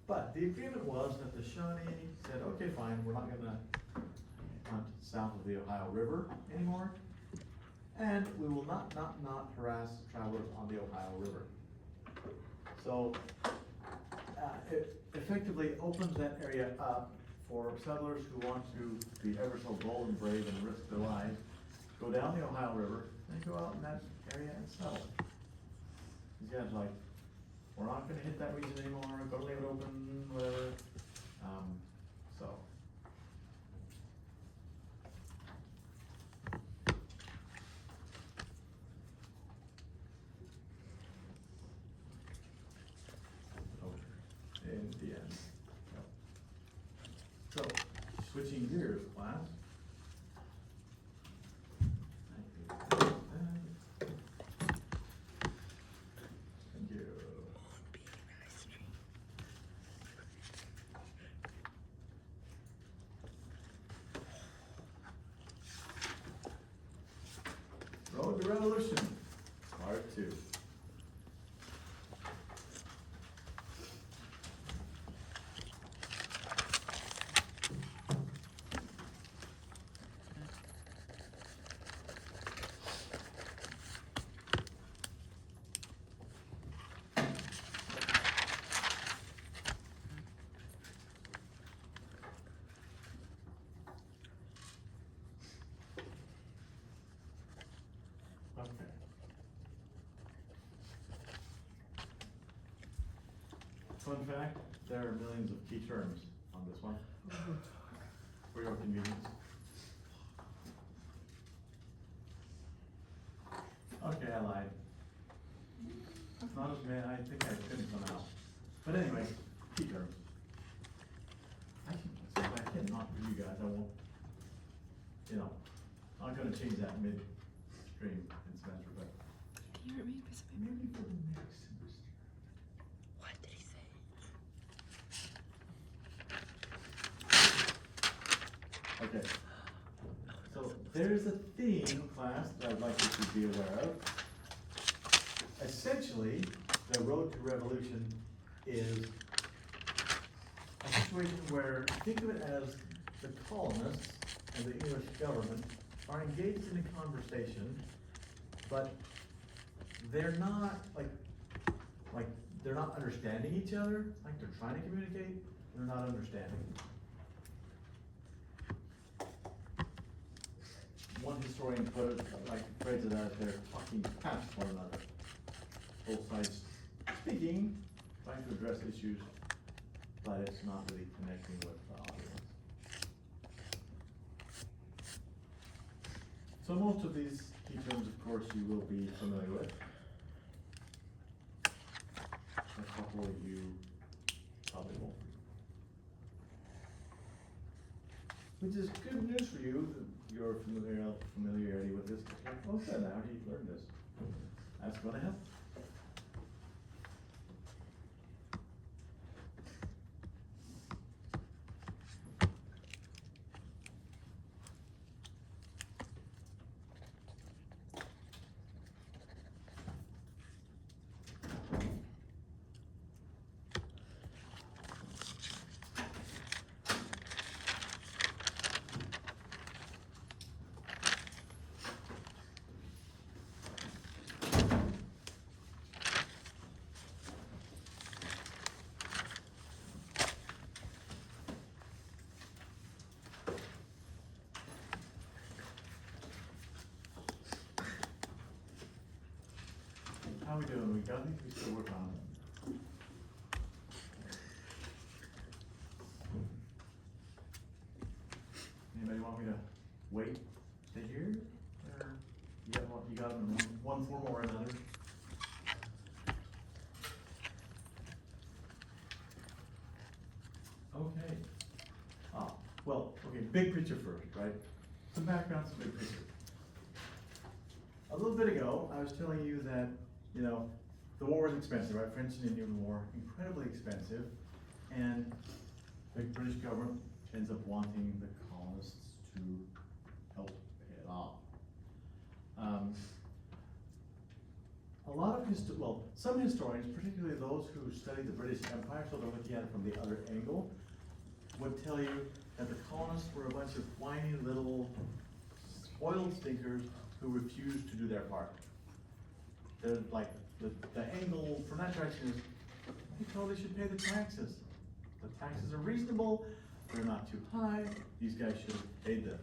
But the agreement was that the Shawnee said, okay, fine, we're not gonna hunt south of the Ohio River anymore, and we will not harass travelers on the Ohio River. So, it effectively opens that area up for settlers who want to be ever so bold and brave and risk their lives, go down the Ohio River and go out in that area and settle. These guys are like, we're not gonna hit that region anymore, gonna leave it open, whatever. So. In the end. So, switching gears, class. Thank you. Road to Revolution, Part 2. Okay. Fun fact, there are millions of key terms on this one, for your convenience. Okay, I lied. Not as many, I think I couldn't come out. But anyway, key terms. I cannot for you guys, I won't, I'm gonna change that midstream in semester, but Can you repeat this? maybe for the next semester. What did he say? Okay. So there's a theme, class, that I'd like you to be aware of. essentially, the road to revolution is a situation where, think of it as the colonists and the English government are engaged in a conversation, but they're not like they're not understanding each other, like they're trying to communicate, they're not understanding. One historian put it, like, phrased it as they're talking past one another. Both sides speaking, trying to address issues, but it's not really connecting with the audience. So most of these key terms, of course, you will be familiar with. A couple you probably won't. Which is good news for you, that your familiarity with this. Oh, good, how do you learn this? That's gonna help. How we doing? We got these? We still working on it. Anybody want me to wait to hear? Or you got them in one form or another? Okay. Well, okay, big picture first, right? Some background, some big picture. A little bit ago, I was telling you that, you know, the war was expensive, right? French and Indian War, incredibly expensive. And the British government ends up wanting the colonists to help pay it off. A lot of some historians, particularly those who studied the British Empire, so they're looking at it from the other angle, would tell you that the colonists were a bunch of whiny little spoiled stinkers who refused to do their part. They're like, the angle from that direction is, they totally should pay the taxes. The taxes are reasonable, they're not too high, these guys should have paid them.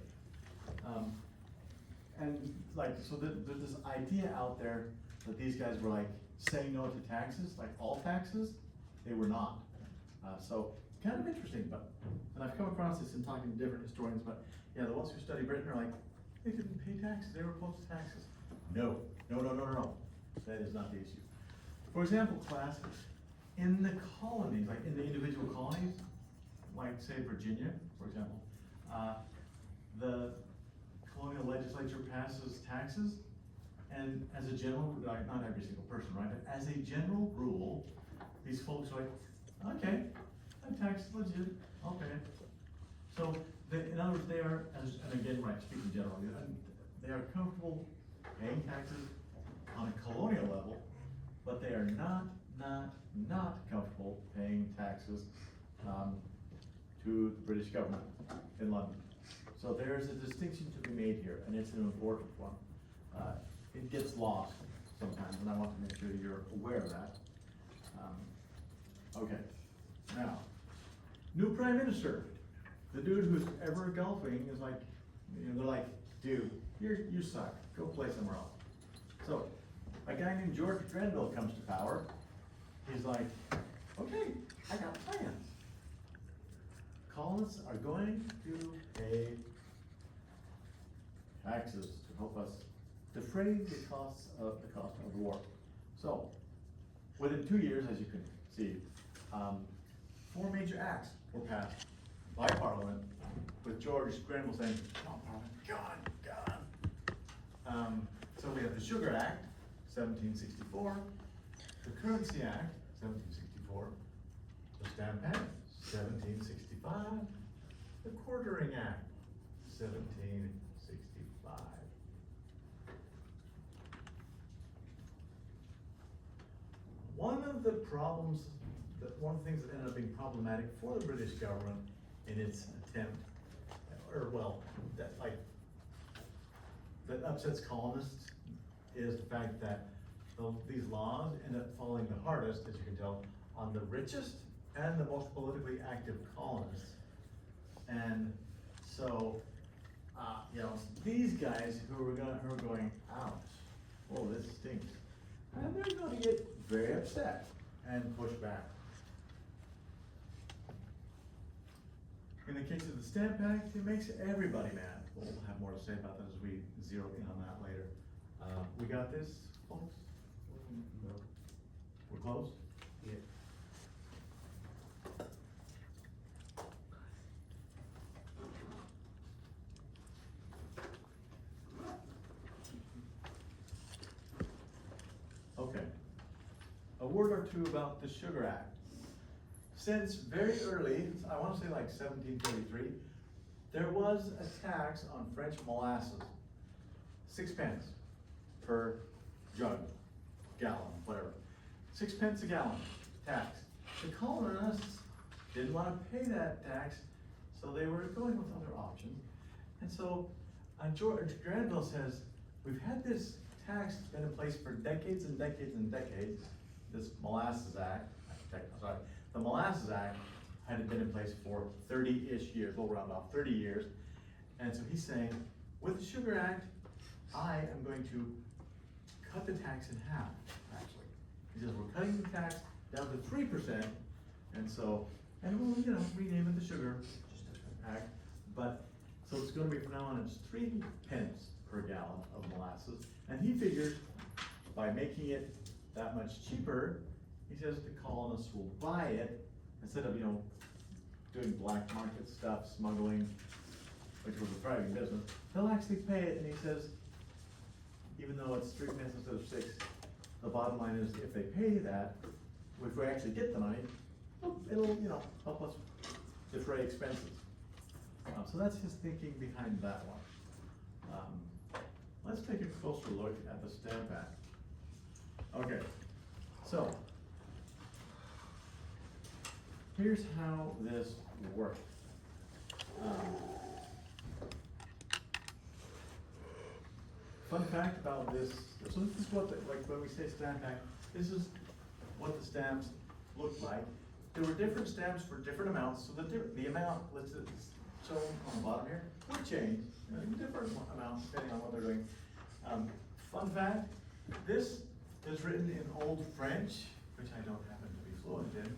And like, so there's this idea out there that these guys were like saying no to taxes, like all taxes, they were not. So kind of interesting, but, and I've come across this in talking to different historians, but yeah, the ones who study Britain are like, they didn't pay taxes, they were opposed to taxes. No. That is not the issue. For example, class, in the colonies, like in the individual colonies, like say Virginia, for example, the colonial legislature passes taxes, and as a general, like not every single person, right? But as a general rule, these folks are like, okay, that tax is legit, I'll pay it. So, in other words, they are, and again, right, speaking generally, they are comfortable paying taxes on a colonial level, but they are not comfortable paying taxes to the British government in London. So there's a distinction to be made here, and it's an important one. It gets lost sometimes, and I want to make sure you're aware of that. Okay, now, new prime minister. The dude who's ever golfing is like, you know, they're like, dude, you suck, go play somewhere else. So, a guy named George Grenville comes to power. He's like, okay, I got plans. Colonists are going to pay taxes to help us defray the cost of the war. So, within 2 years, as you can see, 4 major acts were passed by Parliament, with George Grenville saying, "Come on, Parliament, go on." So we have the Sugar Act, 1764, the Currency Act, 1764, the Stamp Act, 1765, the Quartering Act, 1765. the problems, one of the things that ended up being problematic for the British government in its attempt, or well, that upsets colonists, is the fact that these laws end up falling the hardest, as you can tell, on the richest and the most politically active colonists. And so, you know, these guys who are going, ouch, oh, this stinks. And they're gonna get very upset and push back. In the case of the Stamp Act, it makes everybody mad. We'll have more to say about that as we zero in on that later. We got this, folks? No. We're close? Yeah. Okay. A word or two about the Sugar Act. Since very early, I want to say like 1733, there was a tax on French molasses, 6 pence per jug, gallon, whatever. 6 pence a gallon tax. The colonists didn't want to pay that tax, so they were going with other options. And so George Granville says, we've had this tax that's been in place for decades and decades and decades, this Molasses Act, the Molasses Act had been in place for 30-ish years, we'll round off 30 years. And so he's saying, with the Sugar Act, I am going to cut the tax in half, actually. He says, we're cutting the tax down to 3%, and so, and we'll, you know, rename it the Sugar Act, but, so it's gonna be from now on, it's 3 pence per gallon of molasses, and he figures by making it that much cheaper, he says the colonists will buy it, instead of, you know, doing black market stuff, smuggling, which was a thriving business, they'll actually pay it, and he says, even though it's 3 pence instead of 6, the bottom line is if they pay that, if we actually get the money, it'll, you know, help us defray expenses. So that's his thinking behind that one. Let's take a closer look at the Stamp Act. Okay, so here's how this worked. Fun fact about this, so this is what, like when we say Stamp Act, this is what the stamps looked like. There were different stamps for different amounts, so the amount listed, shown on the bottom here, would change, you know, different amounts depending on what they're doing. Fun fact, this is written in Old French, which I don't happen to be fluent in,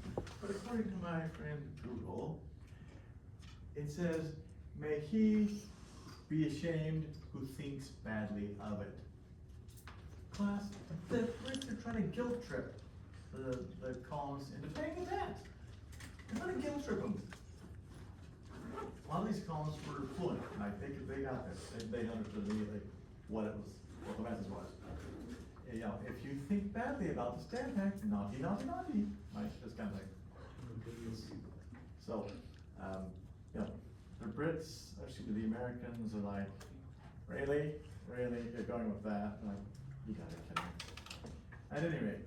but according to my friend Google, it says, may he be ashamed who thinks badly of it. Class, they're trying to guilt trip the colonists into paying a tax. They're trying to guilt trip them. A lot of these colonists were fluent, and I think they got this. They understood immediately what the message was. You know, if you think badly about the Stamp Act, naughty, naughty, naughty, right, this kind of thing. So, you know, the Brits, excuse me, the Americans are like, really? Really? You're going with that? Like, you gotta be kidding me. At any rate,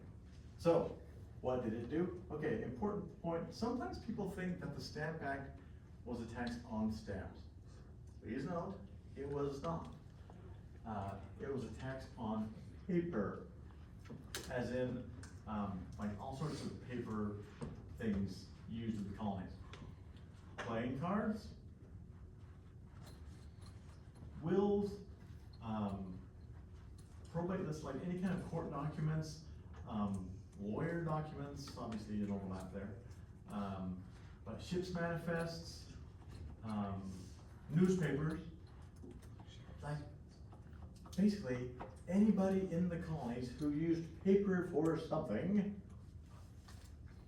so, what did it do? Okay, important point. Sometimes people think that the Stamp Act was a tax on stamps. Please note, it was not. It was a tax on paper, as in, like all sorts of paper things used in the colonies. Playing cards, wills, probate lists, like any kind of court documents, lawyer documents, obviously you don't overlap there, but ships manifests, newspapers, like basically anybody in the colonies who used paper for something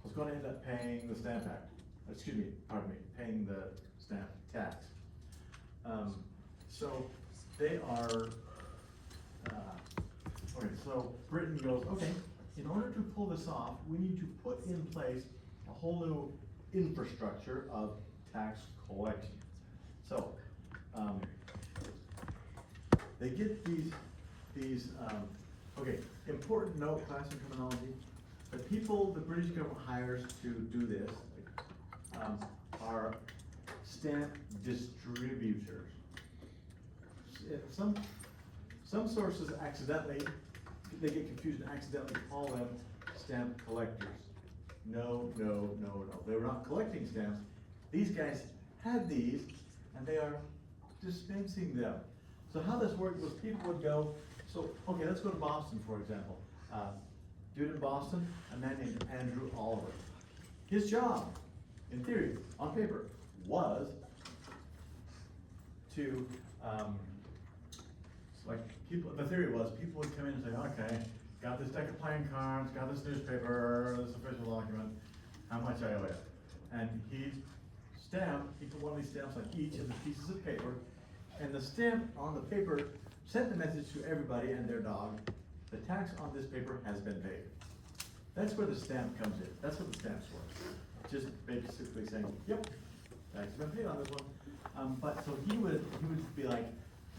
was going to end up paying the Stamp Act. Excuse me, pardon me, paying the stamp tax. So they are, okay, so Britain goes, okay, in order to pull this off, we need to put in place a whole new infrastructure of tax collection. So, they get these, okay, important note, class and terminology. the people the British government hires to do this, are stamp distributors. Some sources accidentally, they get confused and accidentally call them stamp collectors. No, they were not collecting stamps. These guys had these, and they are dispensing them. So how this worked was people would go, so, okay, let's go to Boston, for example. Dude in Boston, a man named Andrew Oliver. His job, in theory, on paper, was to, like, people, the theory was, people would come in and say, okay, got this deck of playing cards, got this newspaper, this official document, how much I owe you? And he'd stamp, he put one of these stamps on each of the pieces of paper, and the stamp on the paper sent the message to everybody and their dog, the tax on this paper has been paid. That's where the stamp comes in, that's what the stamp's for. Just basically saying, yep, tax has been paid on this one. But so he would be like,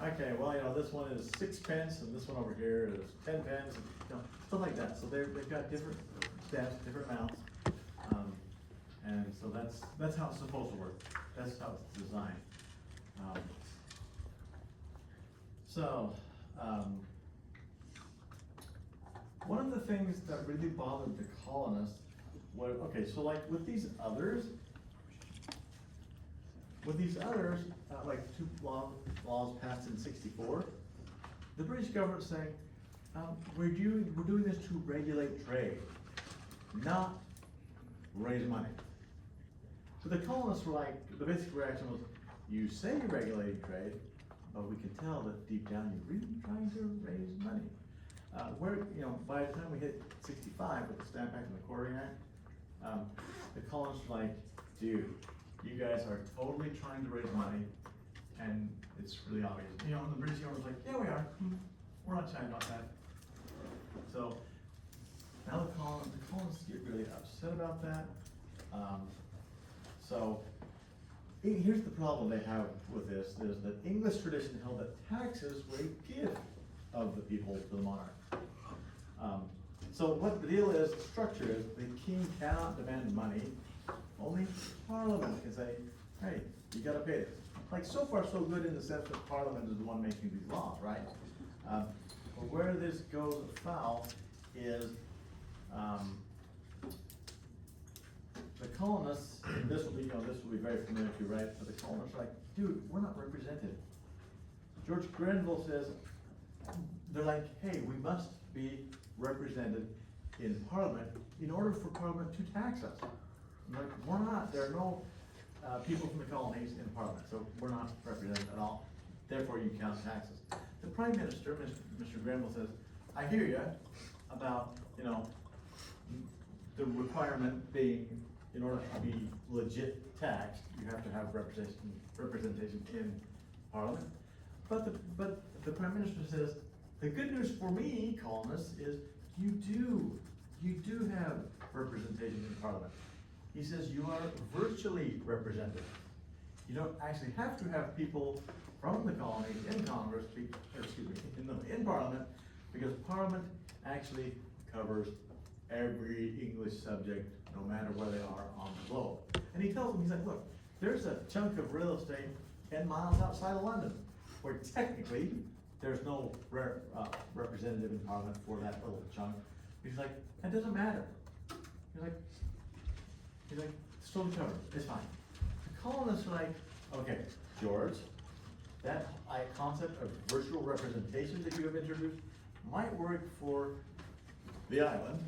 okay, well, you know, this one is 6 pence, and this one over here is 10 pence, and, you know, stuff like that. So they've got different stamps, different amounts, and so that's how it's supposed to work. That's how it's designed. One of the things that really bothered the colonists was, okay, so like with these others, like two laws passed in '64, the British government saying, we're doing this to regulate trade, not raise money. So the colonists were like, the basic reaction was, you say you're regulating trade, but we can tell that deep down you're really trying to raise money. You know, by the time we hit '65 with the Stamp Act and the Quartering Act, the colonists were like, dude, you guys are totally trying to raise money, and it's really obvious. You know, and the British government was like, yeah, we are. We're not shy about that. So now the colonists get really upset about that. Here's the problem they have with this, is that English tradition held that taxes were a gift of the people to the monarch. So what the deal is, the structure is, the king cannot demand money, only Parliament can say, hey, you gotta pay this. Like, so far so good in the sense that Parliament is the one making these laws, right? But where this goes afoul is, the colonists, and this will be very familiar to you, right? But the colonists are like, dude, we're not represented. George Grenville says, they're like, hey, we must be represented in Parliament in order for Parliament to tax us. Like, we're not, there are no people from the colonies in Parliament, so we're not represented at all. Therefore, you can't tax us. The Prime Minister, Mr. Grenville, says, I hear you about, you know, the requirement being, in order to be legit taxed, you have to have representation in Parliament. But the Prime Minister says, the good news for me, colonists, is you do have representation in Parliament. He says you are virtually represented. You don't actually have to have people from the colonies in Congress, in Parliament, because Parliament actually covers every English subject, no matter where they are on the globe. And he tells them, he's like, look, there's a chunk of real estate 10 miles outside of London, where technically there's no representative in Parliament for that little chunk. He's like, that doesn't matter. He's like, it's totally covered, it's fine. The colonists are like, okay, George, that concept of virtual representation that you have introduced might work for the island,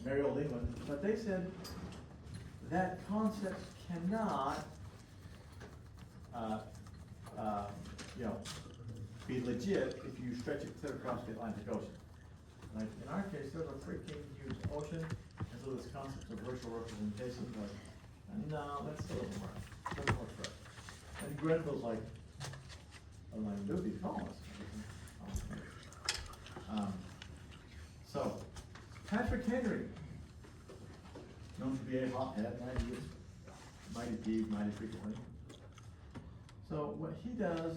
merry old England, but they said that concept cannot, be legit if you stretch it clear across the Atlantic Ocean. Like in our case, there's a freaking huge ocean, and so this concept of virtual representation, like, no, that still doesn't work. Doesn't work for us. And Grenville's like, I'm like, dude, these colonists. So, Patrick Henry, known to be a hothead, mighty peeved, mighty frequently. So what he does,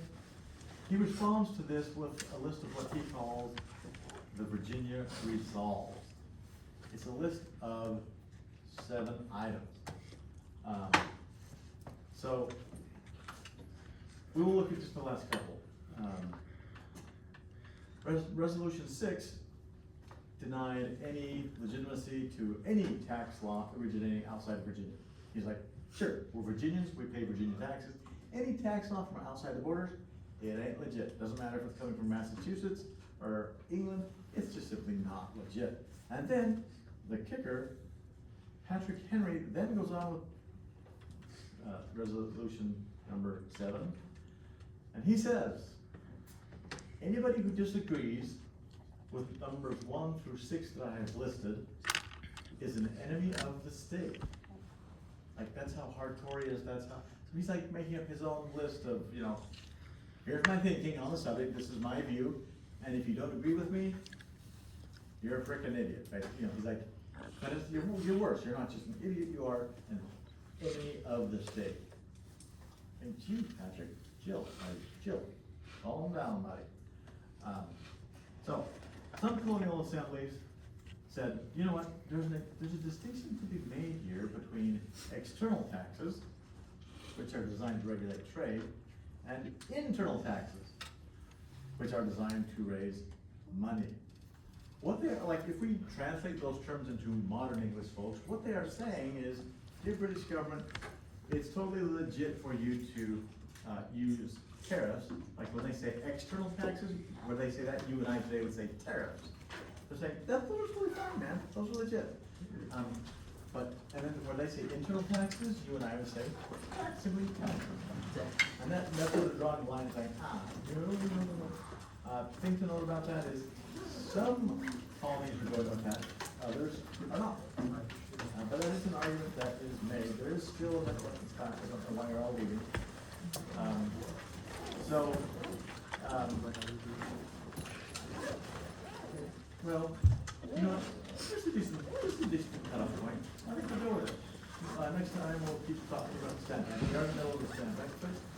he responds to this with a list of what he calls the Virginia Resolves. It's a list of 7 items. So, we will look at just the last couple. Resolution 6 denied any legitimacy to any tax law originating outside of Virginia. He's like, sure, we're Virginians, we pay Virginia taxes. Any tax law from outside the borders, it ain't legit. Doesn't matter if it's coming from Massachusetts or England, it's just simply not legit. And then, the kicker, Patrick Henry then goes on with resolution number 7, and he says, anybody who disagrees with numbers 1 through 6 that I have listed is an enemy of the state. Like, that's how hardcore he is, that's how, so he's like making up his own list of, you know, here's my thinking on the subject, this is my view, and if you don't agree with me, you're a frickin' idiot, right? You know, he's like, but it's, you're worse, you're not just an idiot, you are an enemy of the state. And you, Patrick, chill, calm down, buddy. So, some colonial assemblies said, you know what, there's a distinction to be made here between external taxes, which are designed to regulate trade, and internal taxes, which are designed to raise money. What they are, like, if we translate those terms into modern English, folks, what they are saying is, dear British government, it's totally legit for you to use tariffs, like when they say external taxes, where they say that, you and I today would say tariffs. They're saying, those are totally fine, man, those are legit. But, and then where they say internal taxes, you and I would say, simply taxes. And that's where they're drawing the line, saying, no. Thing to note about that is, some colonies are going with that, others are not. But that is an argument that is made. There is still a network that's back, I don't know why you're all leaving. Well, you know, this is a decent cutoff point. I think we'll go with it. Next time we'll keep talking about stand. We are in the middle of the stand, right?